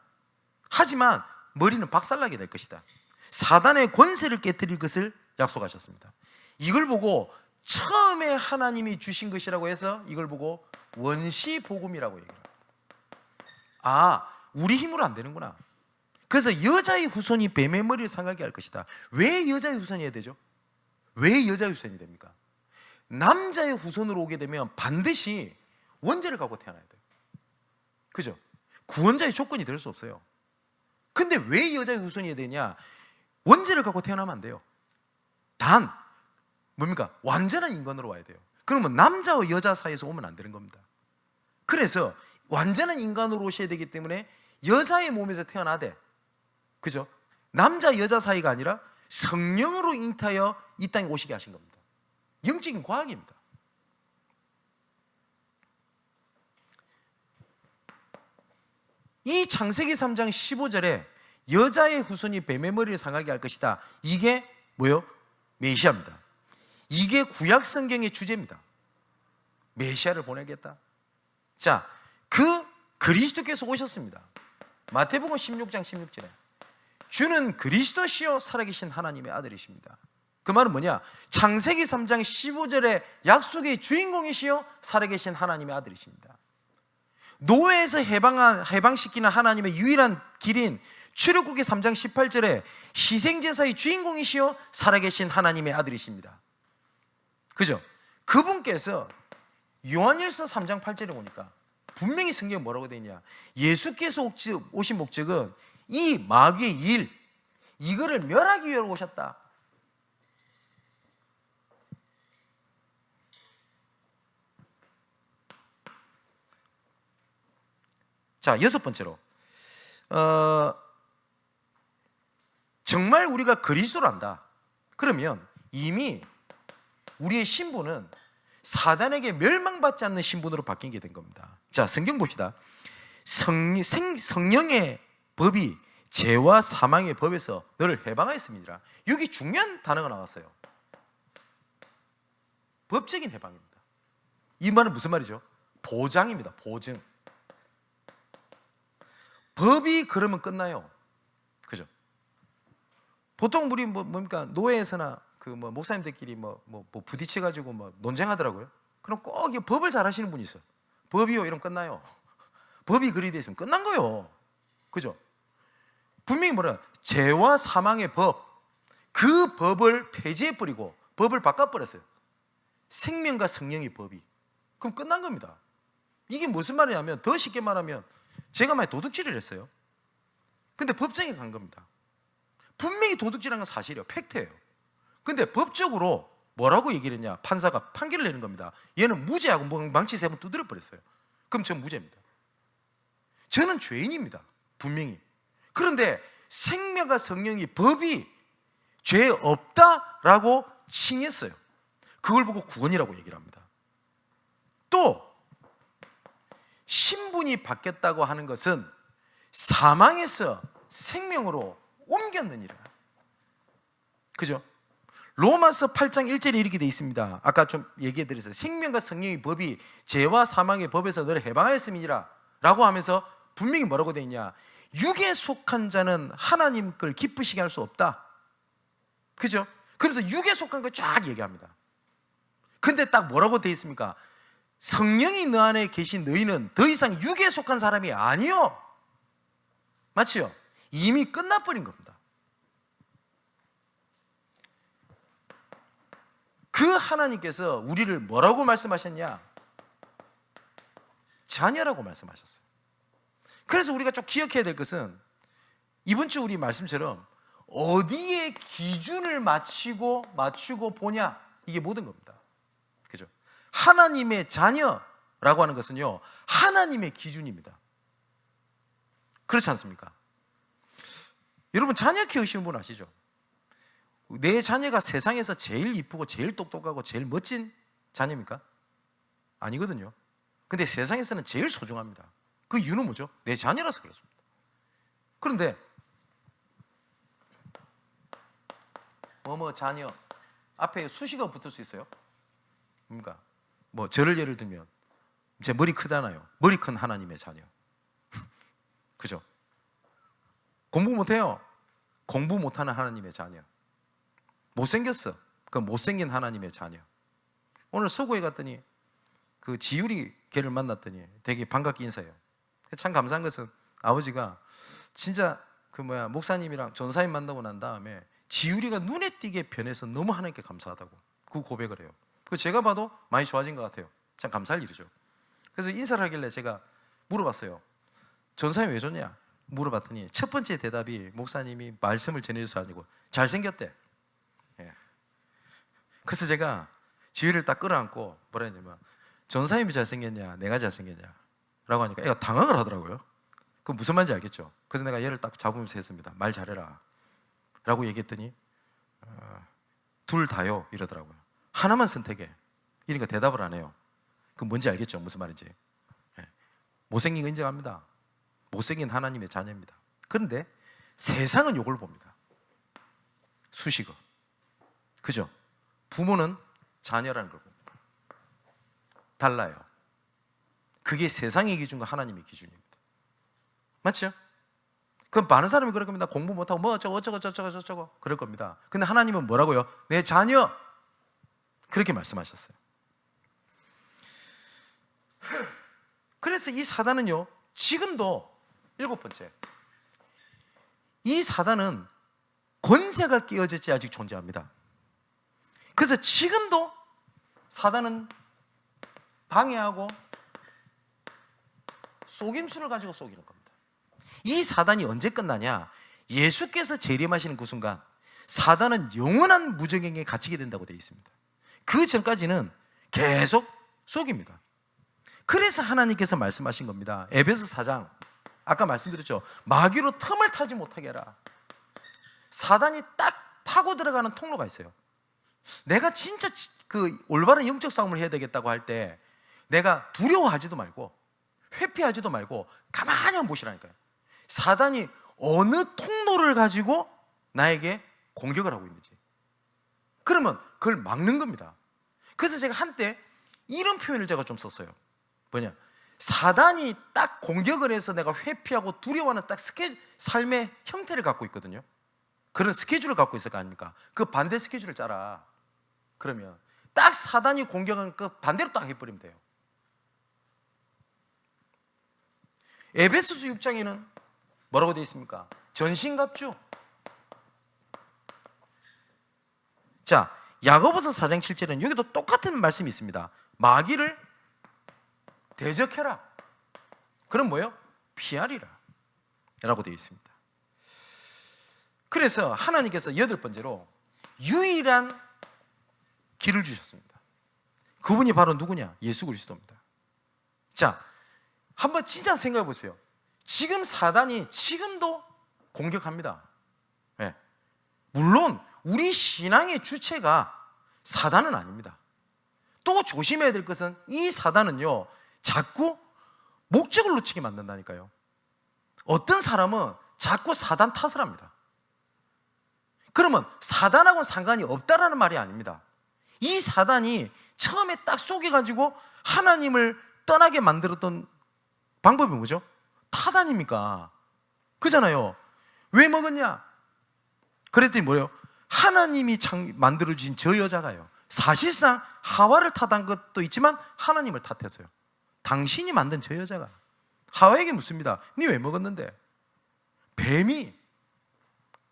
Speaker 1: 하지만 머리는 박살나게 될 것이다. 사단의 권세를 깨뜨릴 것을 약속하셨습니다. 이걸 보고 처음에 하나님이 주신 것이라고 해서 이걸 보고 원시복음이라고 얘기합니다. 아, 우리 힘으로 안 되는구나. 그래서 여자의 후손이 뱀의 머리를 상하게 할 것이다. 왜 여자의 후손이어야 되죠? 왜 여자의 후손이 됩니까? 남자의 후손으로 오게 되면 반드시 원죄를 갖고 태어나야 돼요. 그죠? 구원자의 조건이 될 수 없어요. 근데 왜 여자의 후손이 되냐? 원죄를 갖고 태어나면 안 돼요. 단 뭡니까? 완전한 인간으로 와야 돼요. 그러면 남자와 여자 사이에서 오면 안 되는 겁니다. 그래서 완전한 인간으로 오셔야 되기 때문에 여자의 몸에서 태어나되, 그죠? 남자 여자 사이가 아니라 성령으로 잉타하여 이 땅에 오시게 하신 겁니다. 영적인 과학입니다. 이 창세기 3장 15절에 여자의 후손이 뱀의 머리를 상하게 할 것이다. 이게 뭐요? 메시아입니다. 이게 구약 성경의 주제입니다. 메시아를 보내겠다. 자, 그 그리스도께서 오셨습니다. 마태복음 16장 16절에 주는 그리스도시요 살아계신 하나님의 아들이십니다. 그 말은 뭐냐? 창세기 3장 15절에 약속의 주인공이시요 살아계신 하나님의 아들이십니다. 노예에서 해방시키는 하나님의 유일한 길인 출애굽기 3장 18절에 희생제사의 주인공이시요 살아계신 하나님의 아들이십니다. 그죠? 그분께서 요한일서 3장 8절에 보니까 분명히 성경에 뭐라고 되어 있냐? 예수께서 오신 목적은 이 마귀의 일, 이거를 멸하기 위해 오셨다. 자, 여섯 번째로 정말 우리가 그리스도를 안다. 그러면 이미 우리의 신분은 사단에게 멸망받지 않는 신분으로 바뀌게 된 겁니다. 자, 성경 봅시다. 성령의 법이 죄와 사망의 법에서 너를 해방하였습니다. 여기 중요한 단어가 나왔어요. 법적인 해방입니다. 이 말은 무슨 말이죠? 보장입니다. 보증. 법이 그러면 끝나요. 그죠? 보통 우리 뭡니까? 노예에서나 목사님들끼리 부딪혀가지고 논쟁하더라고요. 그럼 꼭 이 법을 잘 하시는 분이 있어요. 법이요 이러면 끝나요. 법이 그리 돼 있으면 끝난 거예요. 그죠? 분명히 뭐라 죄와 사망의 법, 그 법을 폐지해버리고 법을 바꿔버렸어요. 생명과 성령의 법이. 그럼 끝난 겁니다. 이게 무슨 말이냐면, 더 쉽게 말하면 제가 만약 도둑질을 했어요. 근데 법정에 간 겁니다. 분명히 도둑질한 건 사실이에요. 팩트예요. 근데 법적으로 뭐라고 얘기를 했냐? 판사가 판결을 내는 겁니다. 얘는 무죄하고 망치 3번 두드려 버렸어요. 그럼 전 무죄입니다. 저는 죄인입니다. 분명히. 그런데 생명과 성령의 법이 죄 없다라고 칭했어요. 그걸 보고 구원이라고 얘기를 합니다. 또 신분이 바뀌었다고 하는 것은 사망에서 생명으로 옮겼느니라. 그죠? 로마서 8장 1절에 이렇게 되어 있습니다. 아까 좀 얘기해 드렸어요. 생명과 성령의 법이 죄와 사망의 법에서 너를 해방하였음이니라 라고 하면서 분명히 뭐라고 되어 있냐? 육에 속한 자는 하나님 걸 기쁘시게 할 수 없다. 그죠? 그래서 육에 속한 걸 쫙 얘기합니다. 근데 딱 뭐라고 되어 있습니까? 성령이 너 안에 계신 너희는 더 이상 육에 속한 사람이 아니요. 맞지요? 이미 끝나버린 겁니다. 그 하나님께서 우리를 뭐라고 말씀하셨냐? 자녀라고 말씀하셨어요. 그래서 우리가 좀 기억해야 될 것은 이번 주 우리 말씀처럼 어디에 기준을 맞추고 보냐, 이게 모든 겁니다. 그죠? 하나님의 자녀라고 하는 것은요, 하나님의 기준입니다. 그렇지 않습니까? 여러분, 자녀 키우시는 분 아시죠? 내 자녀가 세상에서 제일 이쁘고 제일 똑똑하고 제일 멋진 자녀입니까? 아니거든요. 근데 세상에서는 제일 소중합니다. 그 이유는 뭐죠? 내 자녀라서 그렇습니다. 그런데 자녀 앞에 수식어가 붙을 수 있어요. 뭡니까? 저를 예를 들면 제 머리 크잖아요. 머리 큰 하나님의 자녀. 그죠? 공부 못해요. 공부 못하는 하나님의 자녀. 못생겼어. 그 못생긴 하나님의 자녀. 오늘 서구에 갔더니 그 지율이 걔를 만났더니 되게 반갑게 인사해요. 참 감사한 것은 아버지가 진짜 목사님이랑 전사님 만나고 난 다음에 지율이가 눈에 띄게 변해서 너무 하나님께 감사하다고 그 고백을 해요. 그 제가 봐도 많이 좋아진 것 같아요. 참 감사할 일이죠. 그래서 인사를 하길래 제가 물어봤어요. 전사님 왜 좋냐? 물어봤더니 첫 번째 대답이 목사님이 말씀을 전해줘서 아니고 잘생겼대. 예. 그래서 제가 지휘를 딱 끌어안고 뭐라 했냐면, 전사님이 잘생겼냐 내가 잘생겼냐 라고 하니까 애가 당황을 하더라고요. 그 무슨 말인지 알겠죠? 그래서 내가 얘를 딱 잡으면서 했습니다. 말 잘해라 라고 얘기했더니 둘 다요 이러더라고요. 하나만 선택해. 이러니까 대답을 안 해요. 그 뭔지 알겠죠? 무슨 말인지. 예. 못생긴 거 인정합니다. 못생긴 하나님의 자녀입니다. 그런데 세상은 요걸 봅니다. 수식어. 그죠? 부모는 자녀라는 걸 봅니다. 달라요. 그게 세상의 기준과 하나님의 기준입니다. 맞죠? 그럼 많은 사람이 그럴 겁니다. 공부 못하고 뭐 어쩌고 어쩌고 저쩌고 저쩌고 그럴 겁니다. 근데 하나님은 뭐라고요? 내 자녀, 그렇게 말씀하셨어요. 그래서 이 사단은요, 지금도, 일곱 번째, 이 사단은 권세가 끼어졌지 아직 존재합니다. 그래서 지금도 사단은 방해하고 속임수를 가지고 속이는 겁니다. 이 사단이 언제 끝나냐? 예수께서 재림하시는 그 순간 사단은 영원한 무정행에 갇히게 된다고 되어 있습니다. 그 전까지는 계속 속입니다. 그래서 하나님께서 말씀하신 겁니다. 에베소 4장, 아까 말씀드렸죠. 마귀로 틈을 타지 못하게 해라. 사단이 딱 파고 들어가는 통로가 있어요. 내가 진짜 그 올바른 영적 싸움을 해야 되겠다고 할 때 내가 두려워하지도 말고 회피하지도 말고 가만히 한번 보시라니까요. 사단이 어느 통로를 가지고 나에게 공격을 하고 있는지. 그러면 그걸 막는 겁니다. 그래서 제가 한때 이런 표현을 제가 좀 썼어요. 뭐냐? 사단이 딱 공격을 해서 내가 회피하고 두려워하는 딱 삶의 형태를 갖고 있거든요. 그런 스케줄을 갖고 있을 거 아닙니까? 그 반대 스케줄을 짜라. 그러면 딱 사단이 공격하는 그 반대로 딱 해버리면 돼요. 에베소서 6장에는 뭐라고 되어 있습니까? 전신갑주. 자, 야고보서 4장 7절은 여기도 똑같은 말씀이 있습니다. 마귀를 대적해라. 그럼 뭐예요? 피하리라 라고 되어 있습니다. 그래서 하나님께서 여덟 번째로 유일한 길을 주셨습니다. 그분이 바로 누구냐? 예수 그리스도입니다. 자, 한번 진짜 생각해 보세요. 지금 사단이 지금도 공격합니다. 네. 물론 우리 신앙의 주체가 사단은 아닙니다. 또 조심해야 될 것은 이 사단은요, 자꾸 목적을 놓치게 만든다니까요. 어떤 사람은 자꾸 사단 탓을 합니다. 그러면 사단하고는 상관이 없다라는 말이 아닙니다. 이 사단이 처음에 딱 속여가지고 하나님을 떠나게 만들었던 방법이 뭐죠? 타단입니까? 그잖아요. 왜 먹었냐? 그랬더니 뭐예요? 하나님이 만들어주신 저 여자가요, 사실상 하와를 탓한 것도 있지만 하나님을 탓했어요. 당신이 만든 저 여자가 하와에게 묻습니다. 니 왜 먹었는데? 뱀이,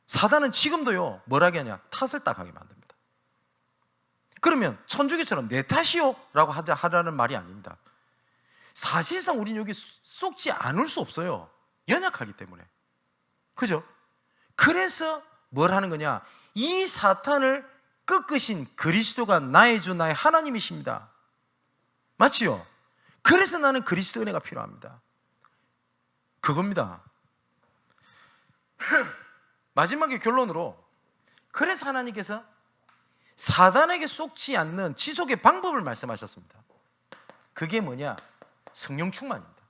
Speaker 1: 사단은 지금도요 뭐라게 하냐? 탓을 딱 하게 만듭니다. 그러면 천주교처럼 내 탓이요 라고 하라는 말이 아닙니다. 사실상 우리는 여기 속지 않을 수 없어요. 연약하기 때문에. 그죠? 그래서 뭘 하는 거냐? 이 사탄을 꺾으신 그리스도가 나의 주 나의 하나님이십니다. 맞지요? 그래서 나는 그리스도 은혜가 필요합니다. 그겁니다. 마지막에 결론으로, 그래서 하나님께서 사단에게 속지 않는 지속의 방법을 말씀하셨습니다. 그게 뭐냐? 성령 충만입니다.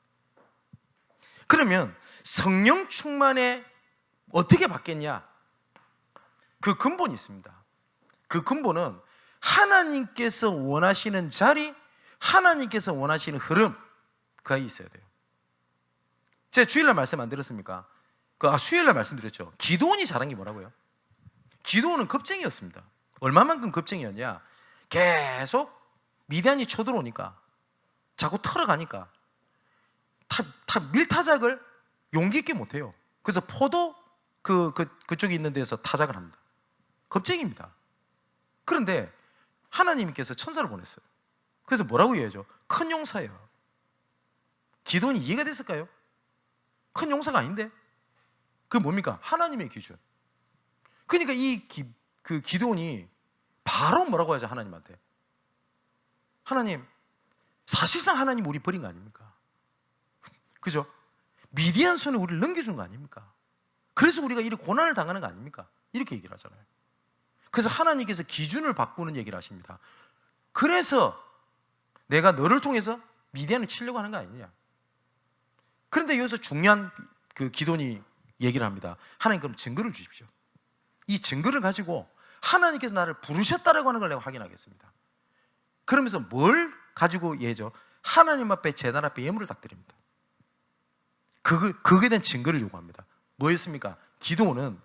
Speaker 1: 그러면 성령 충만에 어떻게 받겠냐? 그 근본이 있습니다. 그 근본은 하나님께서 원하시는 자리, 하나님께서 원하시는 흐름, 그게 있어야 돼요. 제가 주일날 말씀 안 드렸습니까? 수요일날 말씀드렸죠. 기드온이 잘한 게 뭐라고요? 기드온은 겁쟁이였습니다. 얼마만큼 겁쟁이였냐? 계속 미디안이 쳐들어오니까, 자꾸 털어가니까 밀타작을 용기 있게 못해요. 그래서 포도 그쪽에 있는 데서 타작을 합니다. 겁쟁이입니다. 그런데 하나님께서 천사를 보냈어요. 그래서 뭐라고 이해하죠? 큰 용사예요. 기드온이 이해가 됐을까요? 큰 용사가 아닌데? 그게 뭡니까? 하나님의 기준. 그러니까 기드온이 바로 뭐라고 하죠? 하나님한테. 하나님, 사실상 하나님 우리 버린 거 아닙니까? 그죠? 미디안 손에 우리를 넘겨준 거 아닙니까? 그래서 우리가 이렇게 고난을 당하는 거 아닙니까? 이렇게 얘기를 하잖아요. 그래서 하나님께서 기준을 바꾸는 얘기를 하십니다. 그래서 내가 너를 통해서 미디안을 치려고 하는 거 아니냐? 그런데 여기서 중요한 기드온이 얘기를 합니다. 하나님, 그럼 증거를 주십시오. 이 증거를 가지고 하나님께서 나를 부르셨다라고 하는 걸 내가 확인하겠습니다. 그러면서 뭘 가지고 예죠? 하나님 앞에, 제단 앞에 예물을 딱 드립니다. 그거에 대한 증거를 요구합니다.
Speaker 2: 뭐였습니까? 기도는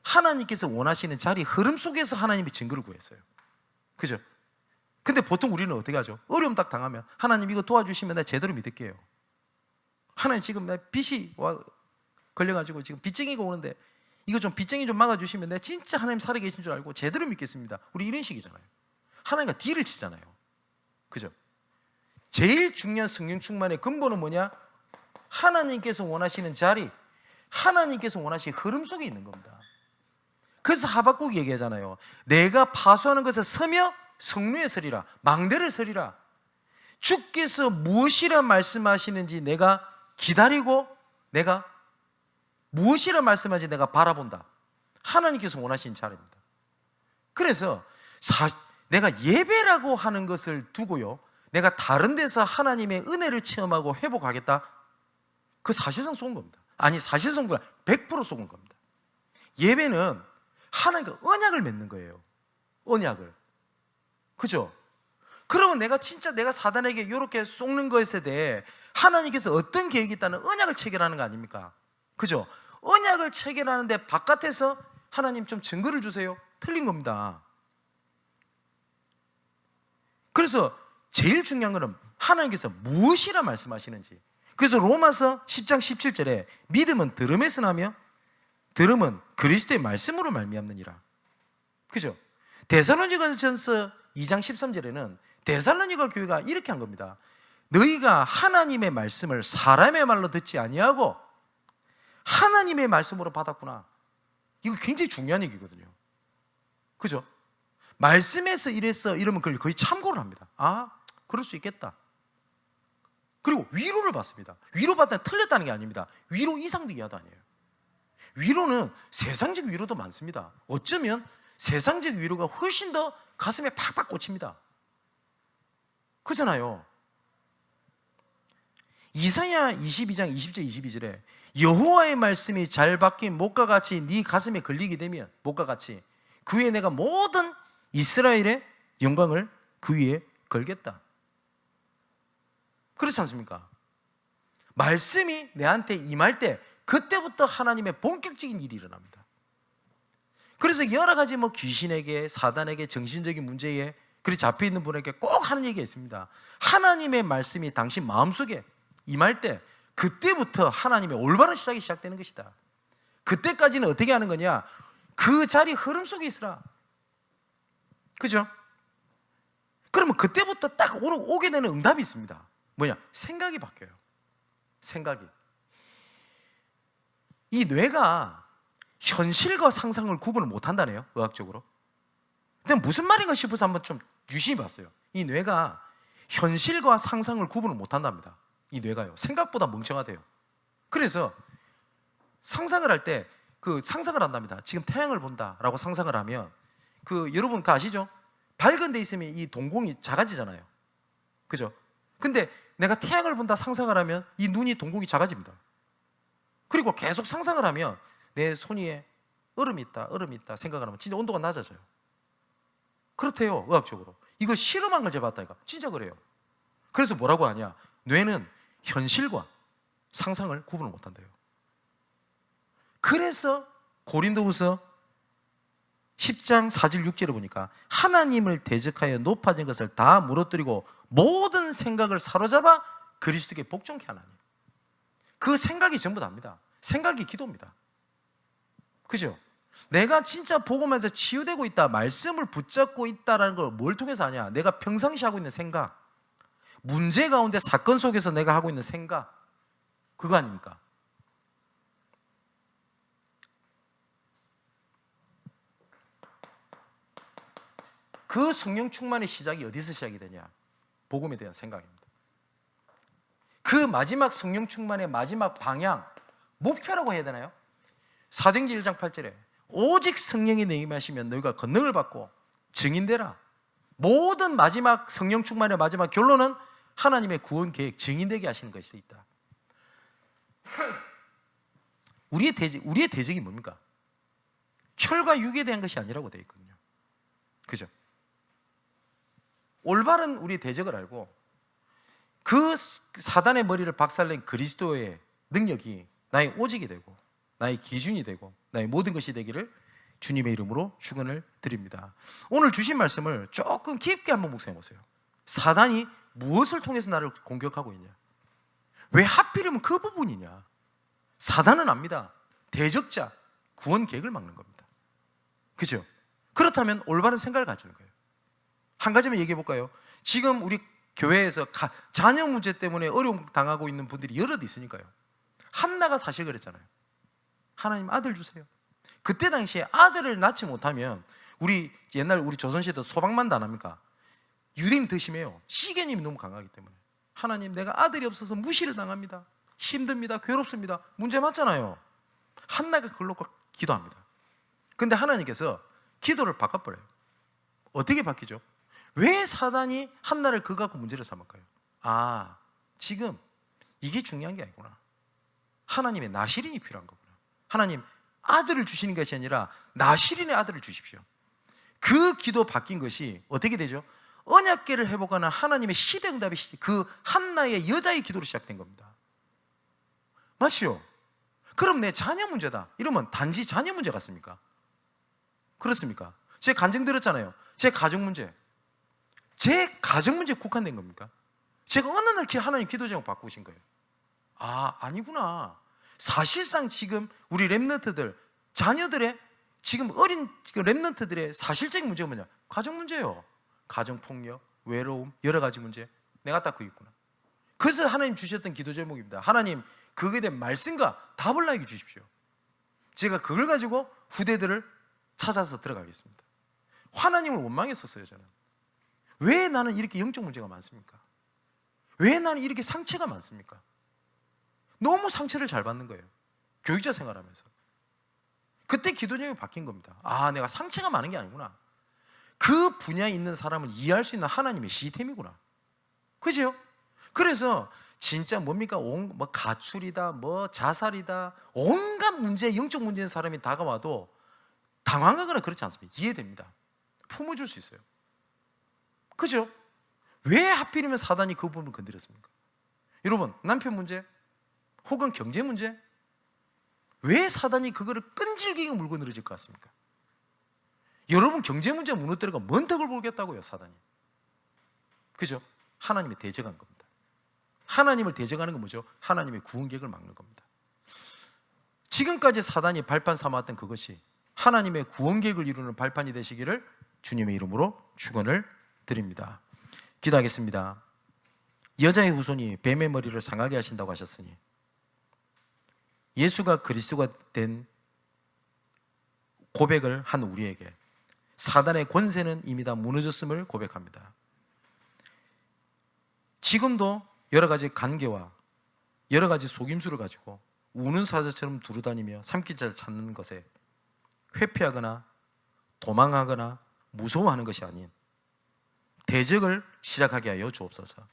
Speaker 2: 하나님께서 원하시는 자리 흐름 속에서 하나님이 증거를 구했어요. 그죠? 근데 보통 우리는 어떻게 하죠? 어려움 딱 당하면 하나님 이거 도와주시면 내가 제대로 믿을게요. 하나님 지금 내 빚이 걸려가지고 지금 빚쟁이가 오는데 이거 좀 빚쟁이 좀 막아주시면 내가 진짜 하나님 살아계신 줄 알고 제대로 믿겠습니다. 우리 이런 식이잖아요. 하나님과 딜을 치잖아요. 그죠? 제일 중요한 성령 충만의 근본은 뭐냐? 하나님께서 원하시는 자리, 하나님께서 원하시는 흐름 속에 있는 겁니다. 그래서 하박국이 얘기하잖아요. 내가 파수하는 것에 서며 성루에 서리라, 망대를 서리라. 주께서 무엇이라 말씀하시는지 내가 기다리고, 내가 무엇이라 말씀하는지 내가 바라본다. 하나님께서 원하시는 자리입니다. 그래서 내가 예배라고 하는 것을 두고요, 내가 다른 데서 하나님의 은혜를 체험하고 회복하겠다, 그 사실상 속은 겁니다. 아니, 사실상 100% 속은 겁니다. 예배는 하나님과 언약을 맺는 거예요. 언약을. 그죠? 그러면 내가 진짜 내가 사단에게 이렇게 속는 것에 대해 하나님께서 어떤 계획이 있다는 언약을 체결하는 거 아닙니까? 그죠? 언약을 체결하는데 바깥에서 하나님 좀 증거를 주세요. 틀린 겁니다. 그래서 제일 중요한 것은 하나님께서 무엇이라 말씀하시는지. 그래서 로마서 10장 17절에 믿음은 들음에서 나며 들음은 그리스도의 말씀으로 말미암느니라. 그죠? 데살로니가전서 2장 13절에는 데살로니가 교회가 이렇게 한 겁니다. 너희가 하나님의 말씀을 사람의 말로 듣지 아니하고 하나님의 말씀으로 받았구나. 이거 굉장히 중요한 얘기거든요. 그죠? 말씀에서 이랬어 이러면 그걸 거의 참고를 합니다. 아, 그럴 수 있겠다. 그리고 위로를 받습니다. 위로받다는 틀렸다는 게 아닙니다. 위로 이상도 이하도 아니에요. 위로는 세상적 위로도 많습니다. 어쩌면 세상적 위로가 훨씬 더 가슴에 팍팍 꽂힙니다. 그렇잖아요. 이사야 22장 20절 22절에 여호와의 말씀이 잘 박힌 목과 같이 네 가슴에 걸리게 되면, 목과 같이 그 위에 내가 모든 이스라엘의 영광을 그 위에 걸겠다. 그렇지 않습니까? 말씀이 내한테 임할 때 그때부터 하나님의 본격적인 일이 일어납니다. 그래서 여러 가지 귀신에게, 사단에게, 정신적인 문제에 그리 잡혀있는 분에게 꼭 하는 얘기가 있습니다. 하나님의 말씀이 당신 마음속에 임할 때 그때부터 하나님의 올바른 시작이 시작되는 것이다. 그때까지는 어떻게 하는 거냐? 그 자리 흐름 속에 있으라. 그죠? 그러면 그때부터 딱 오게 되는 응답이 있습니다. 뭐냐? 생각이 바뀌어요. 생각이. 이 뇌가 현실과 상상을 구분을 못한다네요, 의학적으로. 근데 무슨 말인가 싶어서 한번 좀 유심히 봤어요. 이 뇌가 현실과 상상을 구분을 못한답니다. 이 뇌가요, 생각보다 멍청하대요. 그래서 상상을 할 때 상상을 한답니다. 지금 태양을 본다라고 상상을 하면 여러분 아시죠? 밝은 데 있으면 이 동공이 작아지잖아요. 그죠? 근데 내가 태양을 본다 상상을 하면 이 눈이 동공이 작아집니다. 그리고 계속 상상을 하면 내 손 위에 얼음이 있다 생각을 하면 진짜 온도가 낮아져요. 그렇대요, 의학적으로. 이거 실험한 걸 제가 봤다 이거. 진짜 그래요. 그래서 뭐라고 하냐? 뇌는 현실과 상상을 구분을 못한대요. 그래서 고린도후서 10장 4절 6절에 보니까 하나님을 대적하여 높아진 것을 다 무너뜨리고 모든 생각을 사로잡아 그리스도께 복종케 하나님. 그 생각이 전부 다입니다. 생각이 기도입니다. 그죠? 내가 진짜 복음에서 치유되고 있다, 말씀을 붙잡고 있다는 걸 뭘 통해서 아냐? 내가 평상시 하고 있는 생각, 문제 가운데 사건 속에서 내가 하고 있는 생각, 그거 아닙니까? 그 성령 충만의 시작이 어디서 시작이 되냐? 복음에 대한 생각입니다. 그 마지막 성령 충만의 마지막 방향, 목표라고 해야 되나요? 사도행전 1장 8절에 오직 성령이 내 임하시면 너희가 권능을 받고 증인되라. 모든 마지막 성령 충만의 마지막 결론은 하나님의 구원 계획 증인되게 하시는 것이 있다. 우리의 대적이 뭡니까? 혈과 육에 대한 것이 아니라고 되어 있거든요. 그죠? 올바른 우리의 대적을 알고 그 사단의 머리를 박살낸 그리스도의 능력이 나의 오직이 되고 나의 기준이 되고 나의 모든 것이 되기를 주님의 이름으로 축원을 드립니다. 오늘 주신 말씀을 조금 깊게 한번 묵상해 보세요. 사단이 무엇을 통해서 나를 공격하고 있냐? 왜 하필이면 그 부분이냐? 사단은 압니다. 대적자, 구원 계획을 막는 겁니다. 그죠? 그렇다면 올바른 생각을 가지는 거예요. 한 가지만 얘기해 볼까요? 지금 우리 교회에서 자녀 문제 때문에 어려움 당하고 있는 분들이 여럿 있으니까요. 한나가 사실 그랬잖아요. 하나님 아들 주세요. 그때 당시에 아들을 낳지 못하면 우리 옛날 우리 조선시대 소방만도 안 합니까? 유대인 더 심해요. 시계님이 너무 강하기 때문에. 하나님 내가 아들이 없어서 무시를 당합니다. 힘듭니다. 괴롭습니다. 문제 맞잖아요. 한나가 그걸 놓고 기도합니다. 근데 하나님께서 기도를 바꿔버려요. 어떻게 바뀌죠? 왜 사단이 한나를 그거 갖고 문제를 삼을까요? 아, 지금 이게 중요한 게 아니구나. 하나님의 나실인이 필요한 거구나. 하나님 아들을 주시는 것이 아니라 나실인의 아들을 주십시오. 그 기도 바뀐 것이 어떻게 되죠? 언약궤를 회복하는 하나님의 시대응답의 그 한나의 여자의 기도로 시작된 겁니다. 맞죠? 그럼 내 자녀 문제다 이러면 단지 자녀 문제 같습니까? 그렇습니까? 제 간증 들었잖아요. 제 가정 문제 국한된 겁니까? 제가 어느 날 하나님 기도 제목 바꾸신 거예요. 아, 아니구나. 사실상 지금 우리 렘넌트들 자녀들의 지금 어린 렘넌트들의 사실적인 문제가 뭐냐? 가정 문제예요. 가정폭력, 외로움, 여러 가지 문제 내가 딱 그 있구나. 그래서 하나님 주셨던 기도 제목입니다. 하나님 그거에 대한 말씀과 답을 나에게 주십시오. 제가 그걸 가지고 후대들을 찾아서 들어가겠습니다. 하나님을 원망했었어요. 저는 왜 나는 이렇게 영적 문제가 많습니까? 왜 나는 이렇게 상처가 많습니까? 너무 상처를 잘 받는 거예요. 교육자 생활하면서. 그때 기도 제목이 바뀐 겁니다. 아, 내가 상처가 많은 게 아니구나. 그 분야에 있는 사람을 이해할 수 있는 하나님의 시스템이구나. 그죠? 그래서 진짜 뭡니까? 뭐 가출이다, 뭐 자살이다, 온갖 문제, 영적 문제인 사람이 다가와도 당황하거나 그렇지 않습니다. 이해됩니다. 품어줄 수 있어요. 그죠? 왜 하필이면 사단이 그 부분을 건드렸습니까? 여러분, 남편 문제 혹은 경제 문제, 왜 사단이 그거를 끈질기게 물고 늘어질 것 같습니까? 여러분 경제 문제 무너뜨리고 뭔 덕을 보겠다고요, 사단이. 그죠? 하나님의 대적한 겁니다. 하나님을 대적하는 건 뭐죠? 하나님의 구원 계획을 막는 겁니다. 지금까지 사단이 발판 삼았던 그것이 하나님의 구원 계획을 이루는 발판이 되시기를 주님의 이름으로 축원을 드립니다. 기도하겠습니다. 여자의 후손이 뱀의 머리를 상하게 하신다고 하셨으니 예수가 그리스도가 된 고백을 한 우리에게 사단의 권세는 이미 다 무너졌음을 고백합니다. 지금도 여러 가지 관계와 여러 가지 속임수를 가지고 우는 사자처럼 두루다니며 삼키자를 찾는 것에 회피하거나 도망하거나 무서워하는 것이 아닌 대적을 시작하게 하여 주옵소서.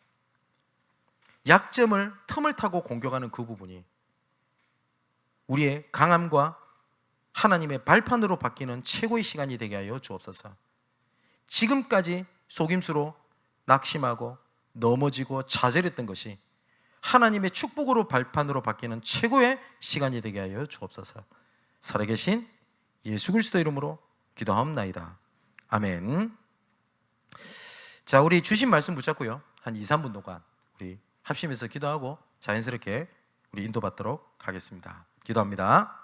Speaker 2: 약점을 틈을 타고 공격하는 그 부분이 우리의 강함과 하나님의 발판으로 바뀌는 최고의 시간이 되게 하여 주옵소서. 지금까지 속임수로 낙심하고 넘어지고 좌절했던 것이 하나님의 축복으로 발판으로 바뀌는 최고의 시간이 되게 하여 주옵소서. 살아계신 예수 그리스도 이름으로 기도하옵나이다. 아멘. 자, 우리 주신 말씀 붙잡고요, 한 2-3분 동안 우리 합심해서 기도하고 자연스럽게 우리 인도받도록 하겠습니다. 기도합니다.